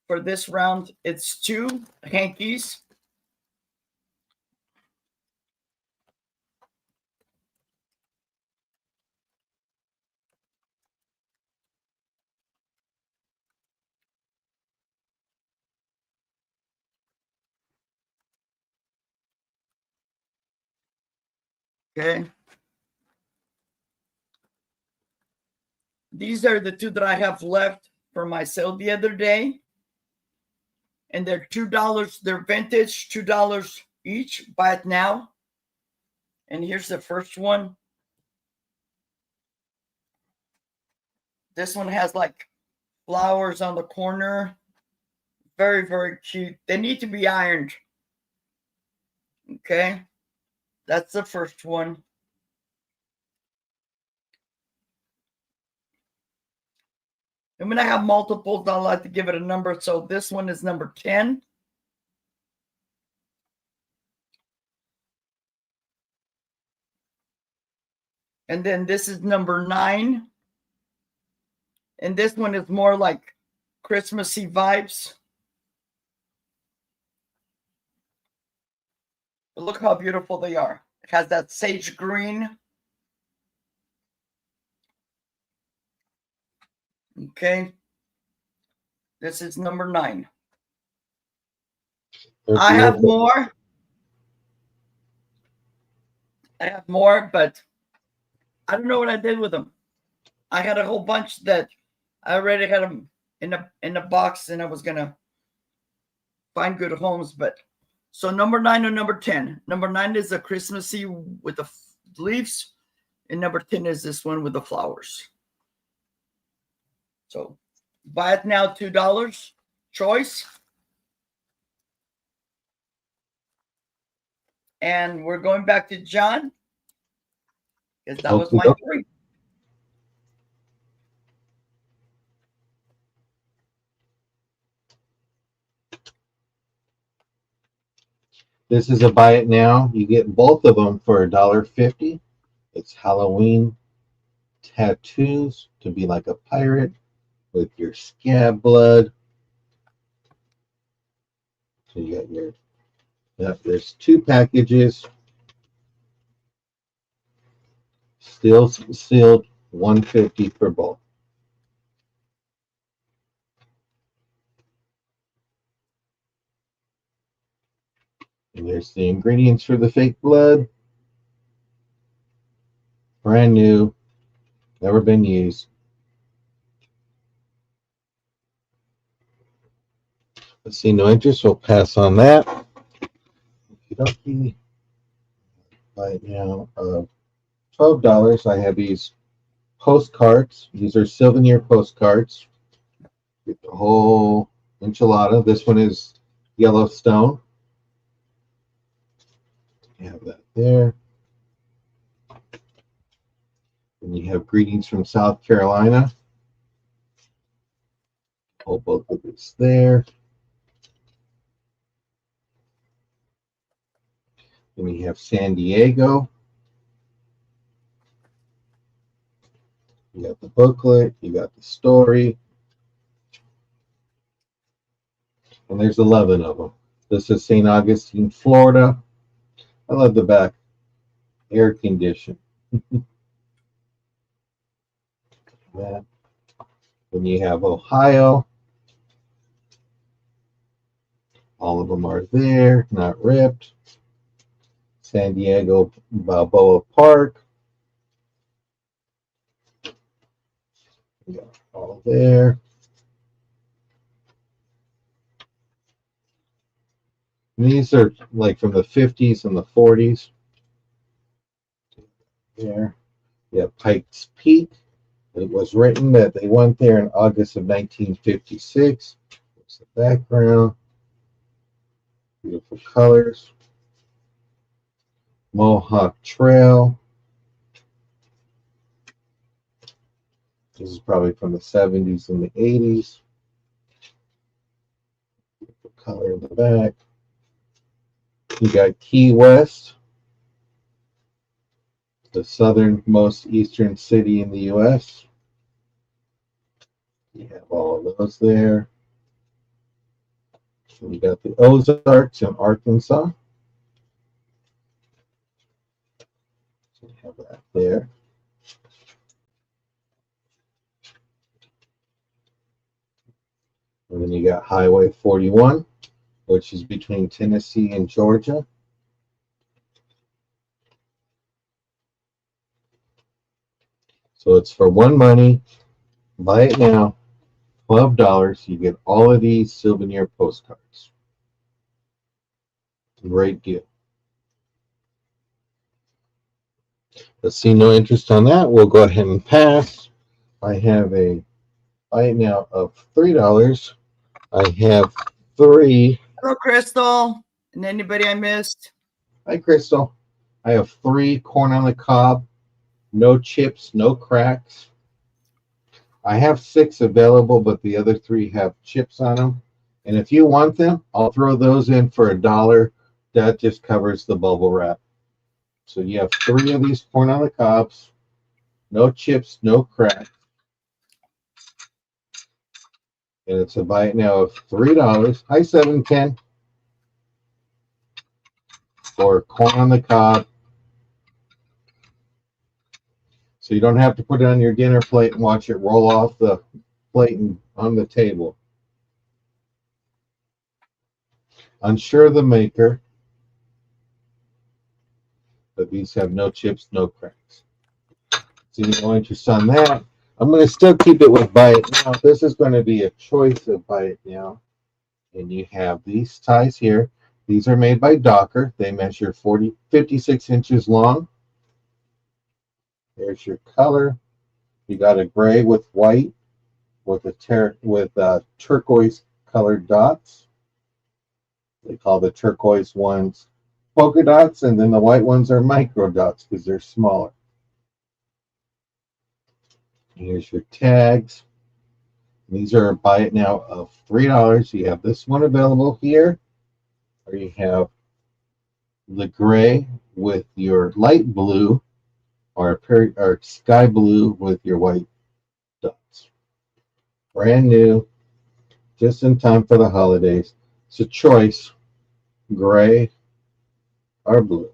for this round, it's 2 hankies. Okay. These are the 2 that I have left for my sale the other day. And they're $2. They're vintage, $2 each. Buy it now. And here's the first one. This one has like flowers on the corner. Very, very cute. They need to be ironed. Okay. That's the first one. I'm going to have multiples. I'd like to give it a number. So this one is number 10. And then this is number 9. And this one is more like Christmassy vibes. But look how beautiful they are. It has that sage green. Okay. This is number 9. I have more. But I don't know what I did with them. I had a whole bunch that I already had them in a box, and I was gonna find good homes. But so number 9 or number 10. Number 9 is the Christmassy with the leaves, and number 10 is this one with the flowers. So buy it now, $2 choice. And we're going back to John because that was my 3. This is a buy it now. You get both of them for $1.50. It's Halloween tattoos to be like a pirate with your scab blood. So you got your, there's 2 packages. Still sealed, $1.50 for both. And there's the ingredients for the fake blood. Brand new, never been used. Let's see, no interest, we'll pass on that. Okey-dokey. Right now, $12. I have these postcards. These are souvenir postcards. Get the whole enchilada. This one is Yellowstone. You have that there. And you have greetings from South Carolina. Hold both of this there. Then we have San Diego. You got the booklet, you got the story. And there's 11 of them. This is St. Augustine, Florida. I love the back. Air conditioned. Then you have Ohio. All of them are there, not ripped. San Diego, Balboa Park. We got all there. And these are like from the 50s and the 40s. There. You have Pikes Peak. It was written that they went there in August of 1956. There's the background. Beautiful colors. Mohawk Trail. This is probably from the 70s and the 80s. Beautiful color in the back. You got Key West, the southernmost eastern city in the U.S. You have all of those there. We got the Ozarks in Arkansas. So you have that there. And then you got Highway 41, which is between Tennessee and Georgia. So it's for one money. Buy it now. $12. You get all of these souvenir postcards. Great deal. Let's see, no interest on that. We'll go ahead and pass. I have a buy it now of $3. I have 3. Hello, Crystal. And anybody I missed? Hi, Crystal. I have 3 corn on the cob. No chips, no cracks. I have 6 available, but the other 3 have chips on them. And if you want them, I'll throw those in for $1. That just covers the bubble wrap. So you have 3 of these corn on the cobs. No chips, no cracks. And it's a buy it now of $3. Hi, 710. For corn on the cob. So you don't have to put it on your dinner plate and watch it roll off the plate and on the table. Unsure of the maker, but these have no chips, no cracks. So you no interest on that. I'm going to still keep it with buy it now. This is going to be a choice of buy it now. And you have these ties here. These are made by Docker. They measure 56 inches long. There's your color. You got a gray with white with turquoise colored dots. They call the turquoise ones polka dots, and then the white ones are micro dots because they're smaller. Here's your tags. These are buy it now of $3. You have this one available here, or you have the gray with your light blue, or sky blue with your white dots. Brand new, just in time for the holidays. It's a choice, gray or blue.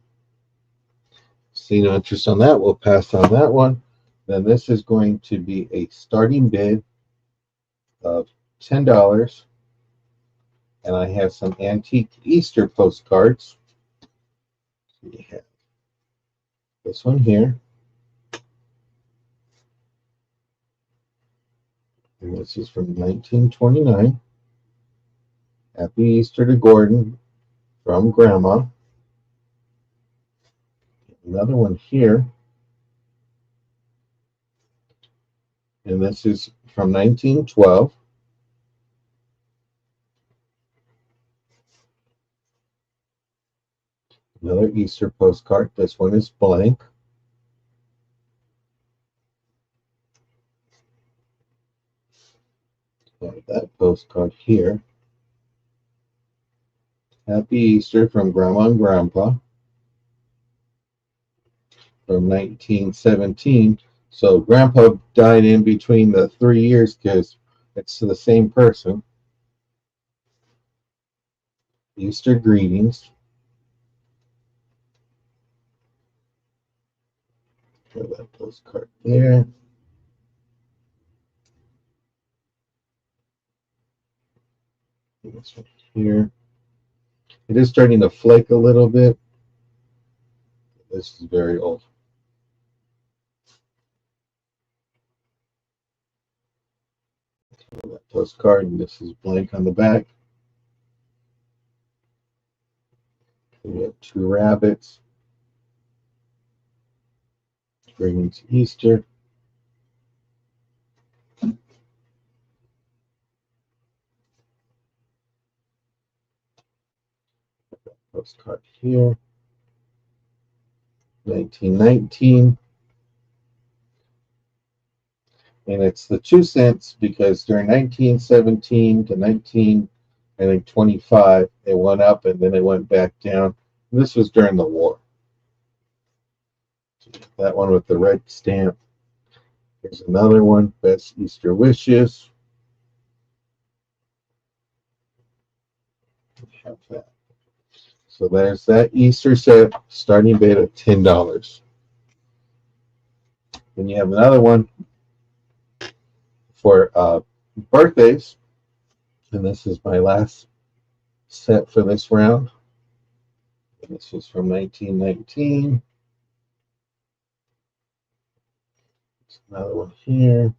See no interest on that. We'll pass on that one. Then this is going to be a starting bid of $10. And I have some antique Easter postcards. We have this one here. And this is from 1929. Happy Easter to Gordon from Grandma. Another one here. And this is from 1912. Another Easter postcard. This one is blank. That postcard here. Happy Easter from Grandma and Grandpa from 1917. So Grandpa died in between the 3 years because it's the same person. Easter greetings. Have that postcard there. This one here. It is starting to flake a little bit. This is very old. That postcard, and this is blank on the back. We have 2 rabbits. Bringing to Easter. Postcard here. 1919. And it's the 2 cents because during 1917 to 1925, it went up and then it went back down. This was during the war. That one with the red stamp. Here's another one, Best Easter Wishes. Have that. So there's that Easter set, starting bid at $10. Then you have another one for birthdays, and this is my last set for this round. And this is from 1919. There's another one here.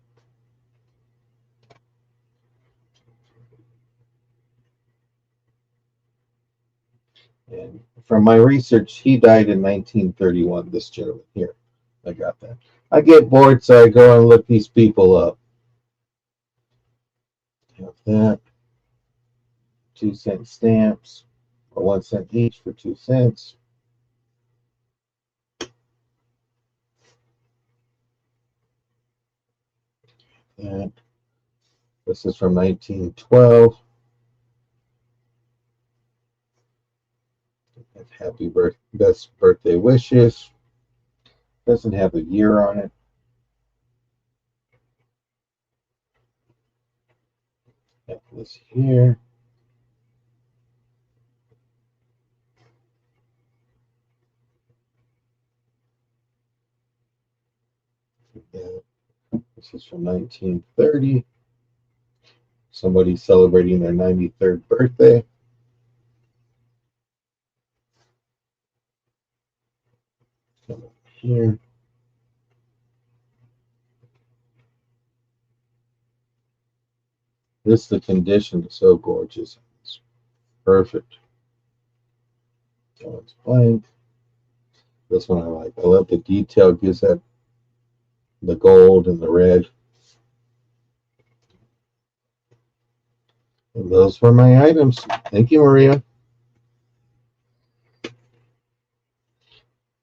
And from my research, he died in 1931, this gentleman here. I got that. I get bored, so I go and look these people up. Have that. 2-cent stamps, or 1 cent each for 2 cents. And this is from 1912. Happy birthday, best birthday wishes. Doesn't have a year on it. Have this here. And this is from 1930. Somebody celebrating their 93rd birthday. Here. The condition is so gorgeous. It's perfect. So it's blank. This one I like. I love the detail. Gives that the gold and the red. And those were my items. Thank you, Maria.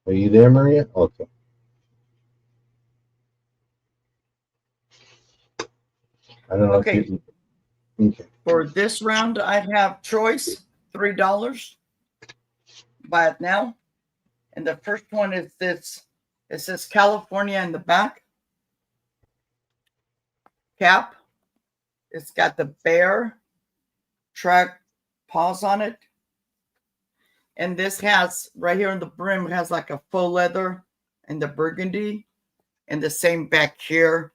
Are you there, Maria? Okay. I don't know Okay. if you. Okay. For this round, I have choice, $3. Buy it now. And the first one is this. It says California in the back. Cap. It's got the bear track paws on it. And this has, right here on the brim, has like a faux leather and the burgundy. And the same back here.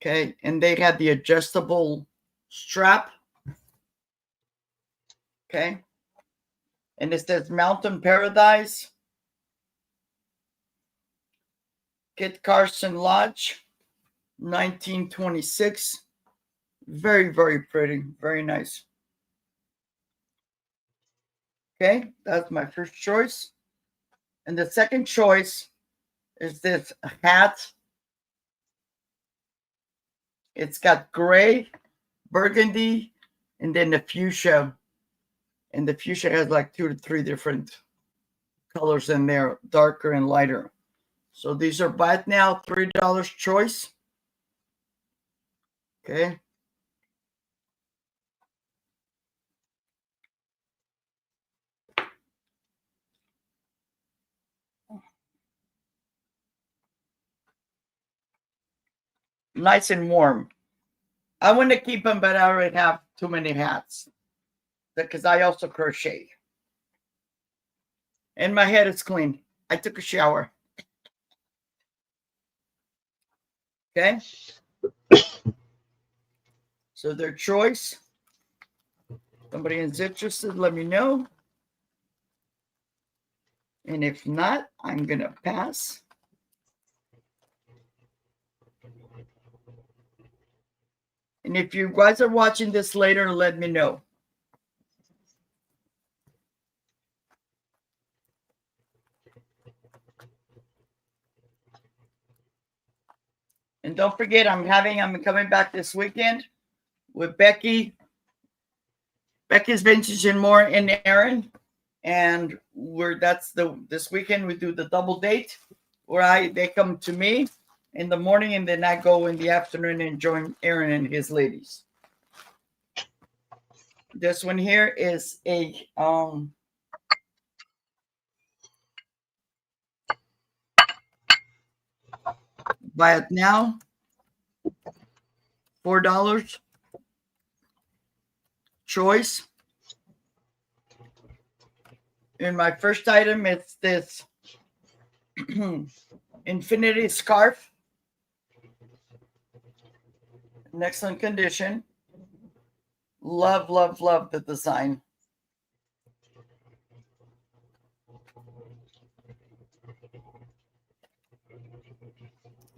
Okay. And they had the adjustable strap. Okay. And it says Mountain Paradise. Kit Carson Lodge, 1926. Very, very pretty. Very nice. Okay, that's my first choice. And the second choice is this hat. It's got gray, burgundy, and then the fuchsia. And the fuchsia has like 2 to 3 different colors in there, darker and lighter. So these are buy it now, $3 choice. Okay. Nice and warm. I want to keep them, but I already have too many hats because I also crochet. And my head is clean. I took a shower. Okay. So their choice. Somebody is interested, let me know. And if not, I'm going to pass. And if you guys are watching this later, let me know. And don't forget, I'm coming back this weekend with Becky. Becky's Vintage and More and Aaron. And this weekend we do the double date where they come to me in the morning and then I go in the afternoon and join Aaron and his ladies. This one here is a buy it now, $4 choice. And my first item is this infinity scarf in excellent condition. Love the design.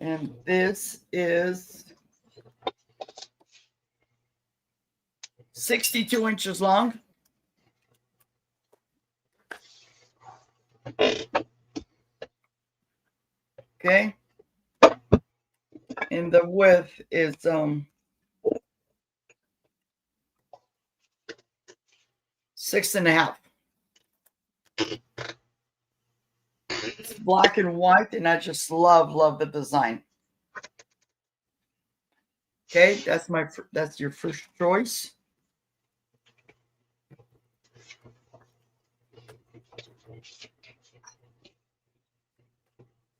And this is 62 inches long. Okay. And the width is 6.5. It's black and white, and I just love the design. Okay, that's your first choice.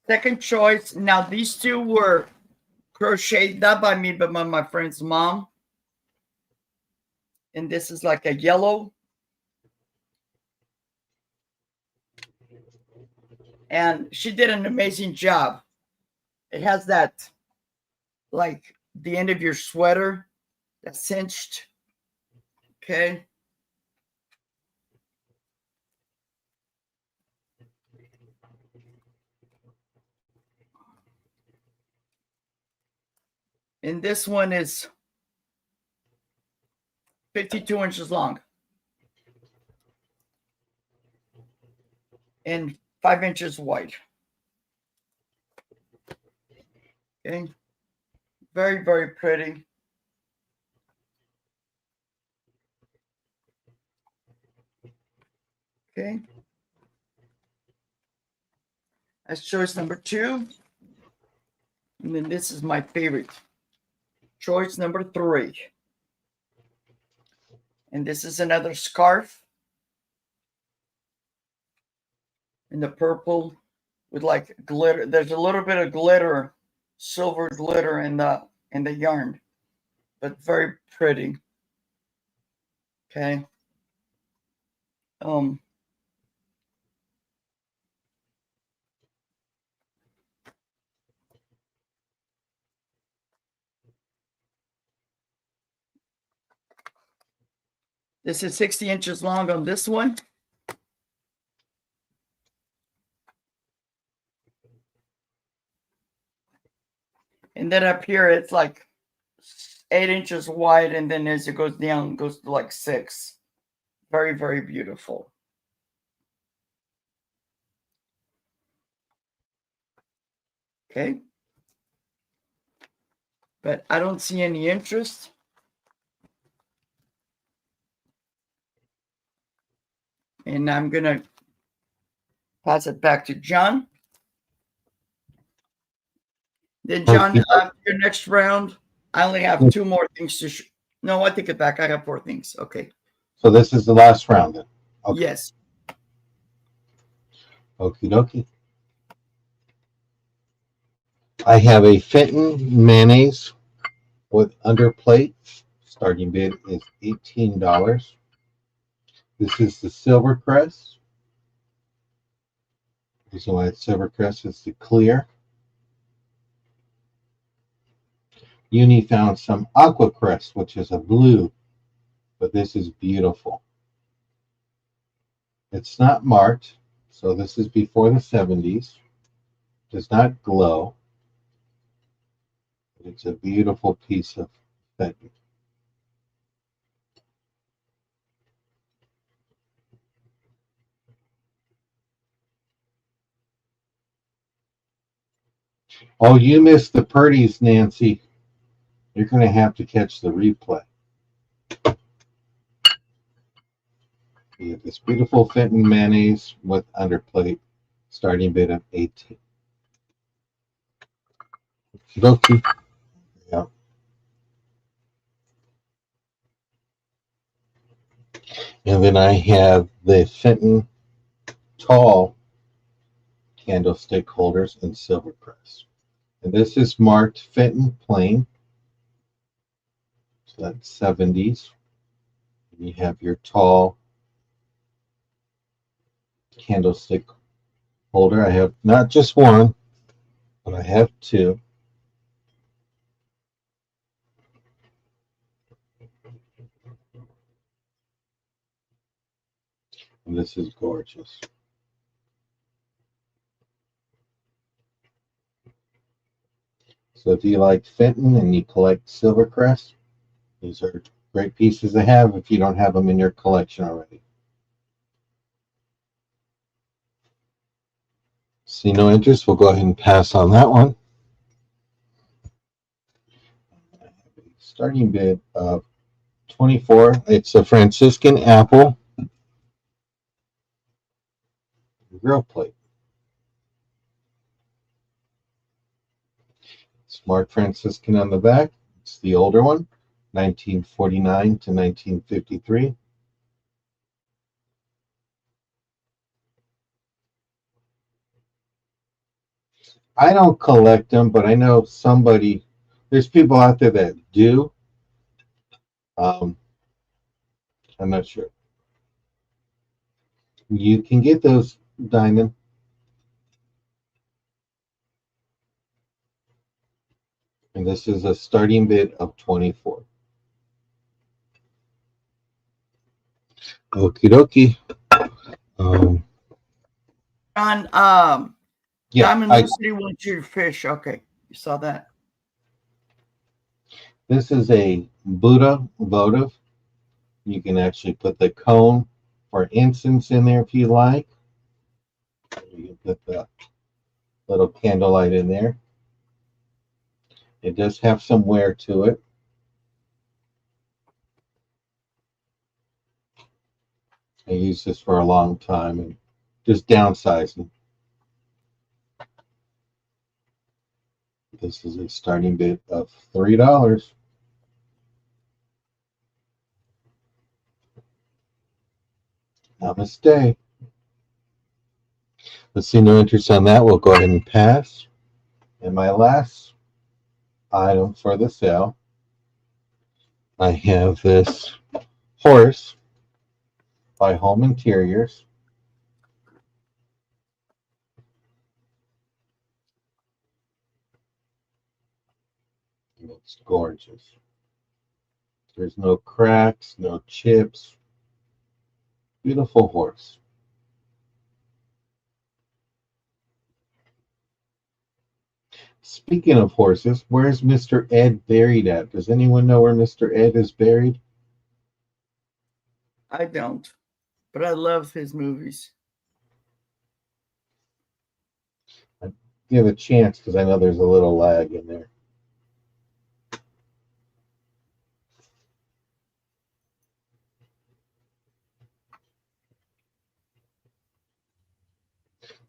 Second choice. Now these two were crocheted not by me, but by my friend's mom. And this is like a yellow. And she did an amazing job. It has that, like the end of your sweater that's cinched. Okay. And this one is 52 inches long and 5 inches wide. Okay. Very pretty. Okay. That's choice number 2. And then this is my favorite. Choice number 3. And this is another scarf in the purple with like glitter. There's a little bit of glitter, silver glitter in the yarn, but very pretty. Okay. This is 60 inches long on this one. And then up here, it's like 8 inches wide. And then as it goes down, it goes to like 6. Very beautiful. Okay. But I don't see any interest. And I'm going to pass it back to John. Then, John, after your next round, I only have 2 more things to show. No, I take it back. I have 4 things. Okay. So this is the last round then? Okay. Yes. Okie dokie. I have a Fenton mayonnaise with underplate. Starting bid is $18. This is the Silvercrest. The reason why it's Silvercrest is the clear. Uni found some Aquacrest, which is a blue, but this is beautiful. It's not marked, so this is before the 70s. Does not glow. But it's a beautiful piece of Fenton. Oh, you missed the Purdy's, Nancy. You're going to have to catch the replay. You get this beautiful Fenton mayonnaise with underplate, starting bid of 18. Okie. Yeah. And then I have the Fenton tall candlestick holders in silver press. And this is marked Fenton plain. So that's 70s. And you have your tall candlestick holder. I have not just one, but I have two. And this is gorgeous. So if you like Fenton and you collect Silvercrest, these are great pieces to have if you don't have them in your collection already. See no interest, we'll go ahead and pass on that one. Starting bid of 24. It's a Franciscan apple grill plate. Smart Franciscan on the back. It's the older one, 1949 to 1953. I don't collect them, but I know somebody, there's people out there that do. I'm not sure. You can get those, Diamond. And this is a starting bid of 24. Okie dokie. Yeah, Diamond Lucy wants your fish. Okay, you saw that. This is a Buddha votive. You can actually put the cone for incense in there if you like. You can put the little candlelight in there. It does have some wear to it. I used this for a long time and just downsizing. This is a starting bid of $3. Namaste. Let's see no interest on that. We'll go ahead and pass. And my last item for the sale, I have this horse by Home Interiors. It's gorgeous. There's no cracks, no chips. Beautiful horse. Speaking of horses, where's Mr. Ed buried at? Does anyone know where Mr. Ed is buried? I don't, but I love his movies. Give a chance because I know there's a little lag in there.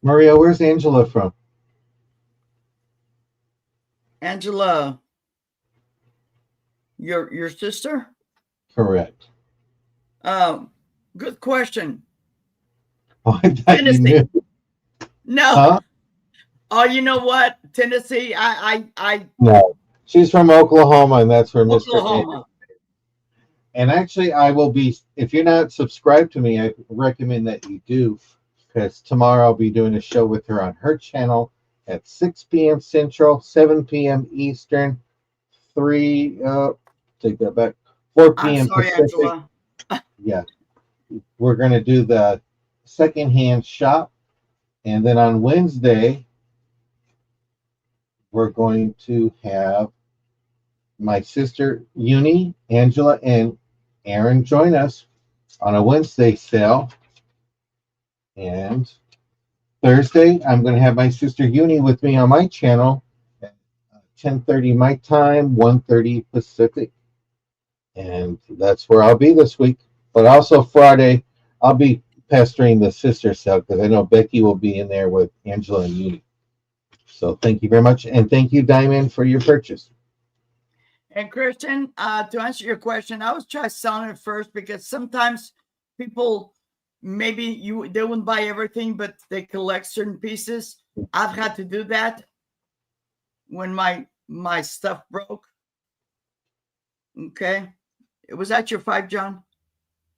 Maria, where's Angela from? Angela, your sister? Correct. Good question. Oh, I thought you Tennessee. knew. No. Huh? Oh, you know what? Tennessee. No. She's from Oklahoma, and that's where Oklahoma. Mr. Ed. And actually, I will be, if you're not subscribed to me, I recommend that you do, because tomorrow I'll be doing a show with her on her channel at 6 p.m. Central, 7 p.m. Eastern, take that back, 4 p.m. I'm sorry, Pacific. Angela. Yeah. We're going to do the secondhand shop. And then on Wednesday, we're going to have my sister Uni, Angela, and Aaron join us on a Wednesday sale. And Thursday, I'm going to have my sister Uni with me on my channel, 10:30 my time, 1:30 Pacific. And that's where I'll be this week. But also Friday, I'll be pestering the sister cell because I know Becky will be in there with Angela and Uni. So thank you very much. And thank you, Diamond, for your purchase. And Christian, to answer your question, I was trying selling it first because sometimes people maybe they wouldn't buy everything, but they collect certain pieces. I've had to do that when my stuff broke. Okay. Was that your 5, John?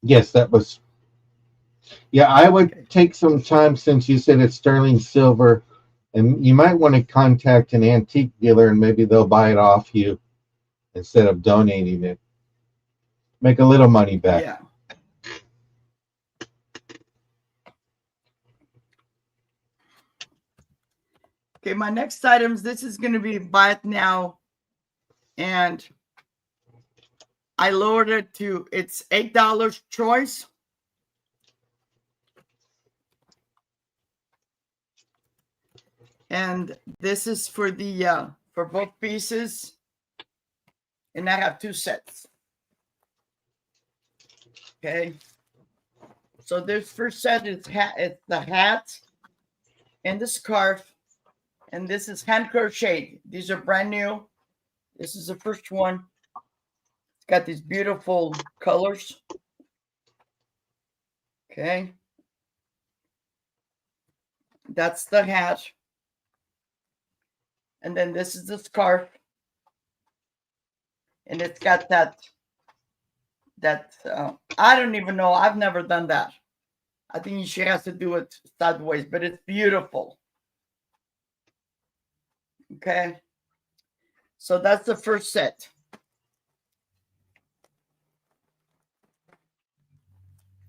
Yes, that was. Yeah, I would take some time since you said it's sterling silver, and you might want to contact an antique dealer and maybe they'll buy it off you instead of donating it. Make a little money back. Yeah. Okay, my next items, this is going to be buy it now. And I lowered it to, it's $8 choice. And this is for the for both pieces. And I have 2 sets. Okay. So this first set is it's the hat and the scarf. And this is hand crocheted. These are brand new. This is the first one. It's got these beautiful colors. Okay. That's the hat. And then this is the scarf. And it's got that I don't even know. I've never done that. I think she has to do it sideways, but it's beautiful. Okay. So that's the first set.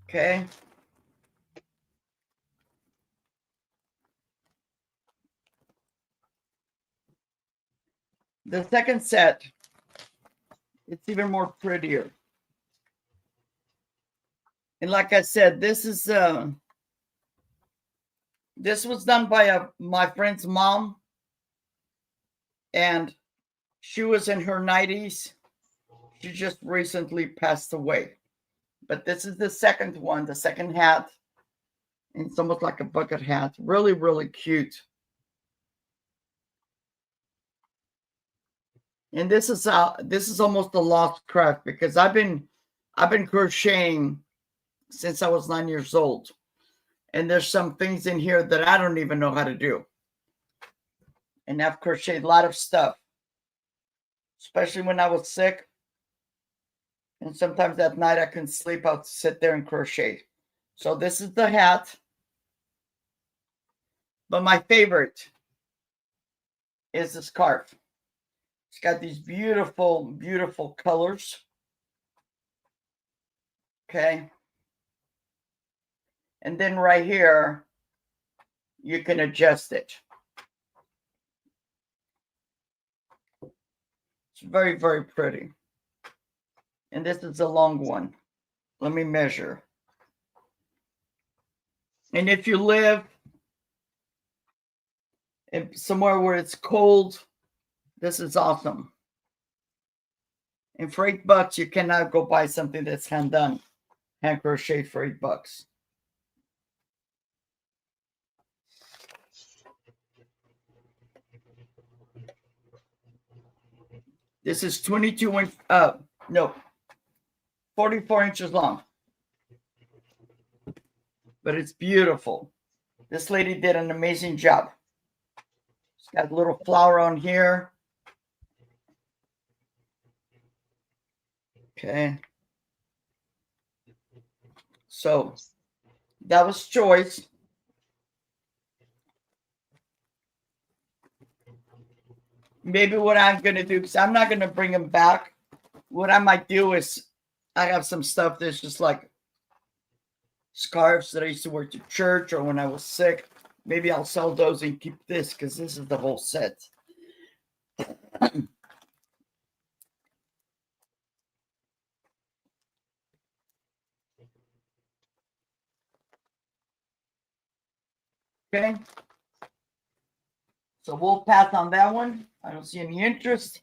Okay. The second set, it's even more prettier. And like I said, this was done by my friend's mom, and she was in her 90s. She just recently passed away. But this is the second one, the second hat. And it's almost like a bucket hat. Really, really cute. And this is almost a lost craft because I've been crocheting since I was 9 years old. And there's some things in here that I don't even know how to do. And I've crocheted a lot of stuff, especially when I was sick. And sometimes at night I couldn't sleep. I'll sit there and crochet. So this is the hat. But my favorite is the scarf. It's got these beautiful, beautiful colors. Okay. And then right here, you can adjust it. It's very, very pretty. And this is a long one. Let me measure. And if you live in somewhere where it's cold, this is awesome. And for $8, you cannot go buy something that's hand done, hand crocheted for $8. This is 22 inch, no, 44 inches long. But it's beautiful. This lady did an amazing job. It's got a little flower on here. Okay. So that was choice. Maybe what I'm going to do, because I'm not going to bring them back. What I might do is I have some stuff that's just like scarves that I used to wear to church or when I was sick. Maybe I'll sell those and keep this because this is the whole set. Okay. So we'll pass on that one. I don't see any interest.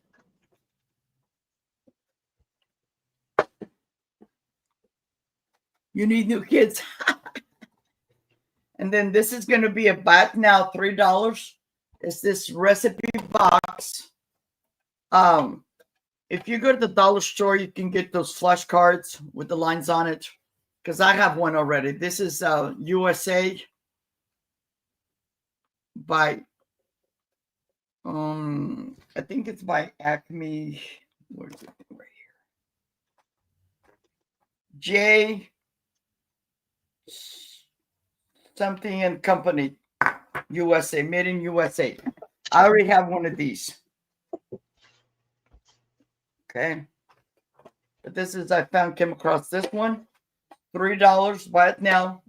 You need new kids. And then this is going to be a back now $3. It's this recipe box. If you go to the dollar store, you can get those flashcards with the lines on it. Because I have one already. This is USA by I think it's by Acme. Where's it right here? J something and company USA, made in USA. I already have one of these. Okay. But this is came across this one. $3. Buy it now.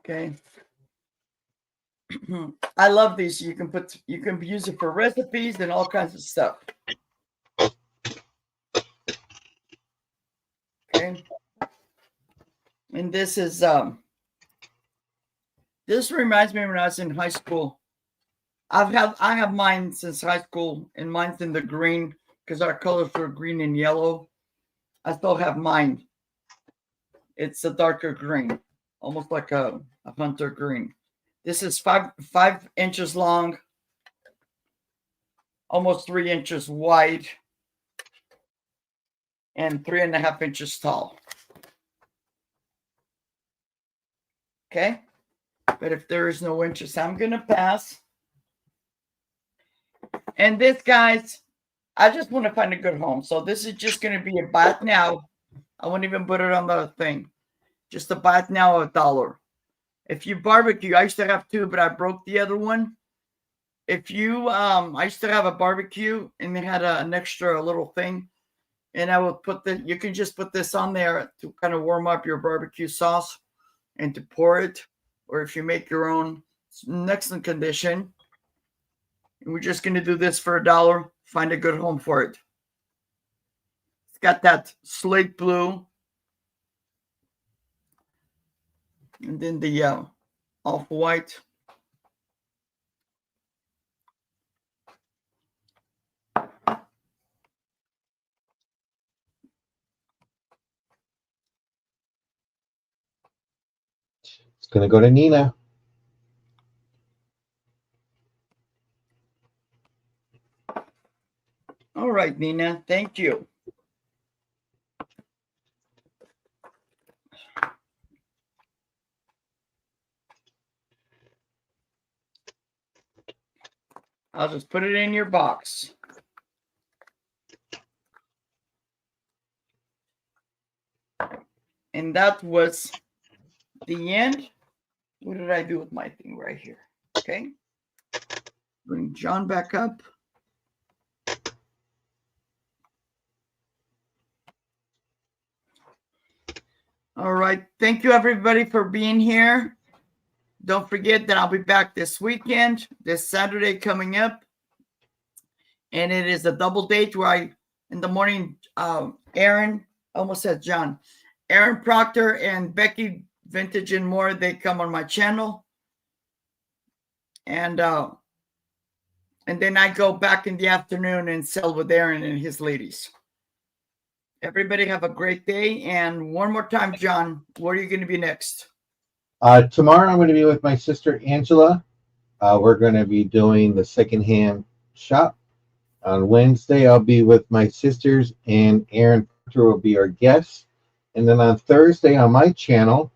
Okay. I love these. You can use it for recipes and all kinds of stuff. Okay. And this is this reminds me when I was in high school. I have mine since high school, and mine's in the green because our colors were green and yellow. I still have mine. It's a darker green, almost like a hunter green. This is 5 inches long, almost 3 inches wide, and 3.5 inches tall. Okay, but if there is no interest, I'm gonna pass. And this, guys, I just want to find a good home. So this is just gonna be a buy it now. I won't even put it on the thing. Just a buy it now of $1. If you barbecue, I used to have two, but I broke the other one. If you, I used to have a barbecue and they had an extra little thing, and I would put you can just put this on there to kind of warm up your barbecue sauce and to pour it, or if you make your own, it's in excellent condition. And we're just going to do this for $1. Find a good home for it. It's got that slate blue. And then the off-white. It's going to go to Nina. All right, Nina. Thank you. I'll just put it in your box. And that was the end. What did I do with my thing right here? Okay. Bring John back up. All right. Thank you, everybody, for being here. Don't forget that I'll be back this weekend, this Saturday coming up. And it is a double date where in the morning, Aaron, almost said John, Aaron Proctor and Becky Vintage and More, they come on my channel. And then I go back in the afternoon and sell with Aaron and his ladies. Everybody have a great day. And one more time, John, where are you going to be next? Tomorrow I'm going to be with my sister Angela. We're going to be doing the secondhand shop. On Wednesday, I'll be with my sisters, and Aaron Proctor will be our guest. And then on Thursday on my channel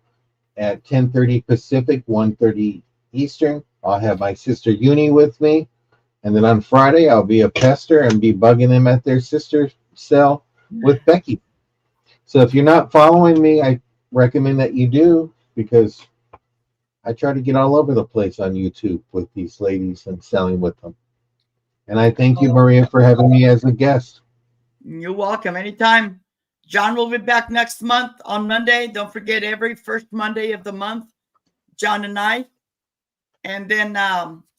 at 10:30 Pacific, 1:30 Eastern, I'll have my sister Uni with me. And then on Friday, I'll be a pester and be bugging them at their sister's cell with Becky. So if you're not following me, I recommend that you do, because I try to get all over the place on YouTube with these ladies and selling with them. And I thank you, Maria, for having me as a guest. You're welcome. Anytime. John will be back next month on Monday. Don't forget, every first Monday of the month, John and I. And then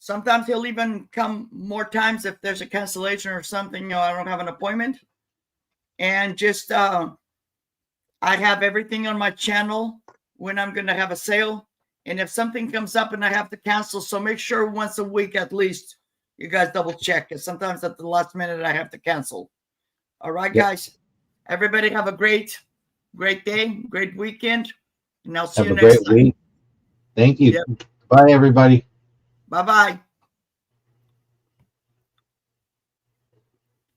sometimes he'll even come more times if there's a cancellation or something. I don't have an appointment. And just I have everything on my channel when I'm going to have a sale. And if something comes up and I have to cancel, so make sure once a week at least you guys double check, because sometimes at the last minute I have to cancel. All right, Yep. guys. Everybody have a great day, great weekend, and I'll see Have you a next great time. week. Thank you. Yep. Bye, everybody. Bye-bye.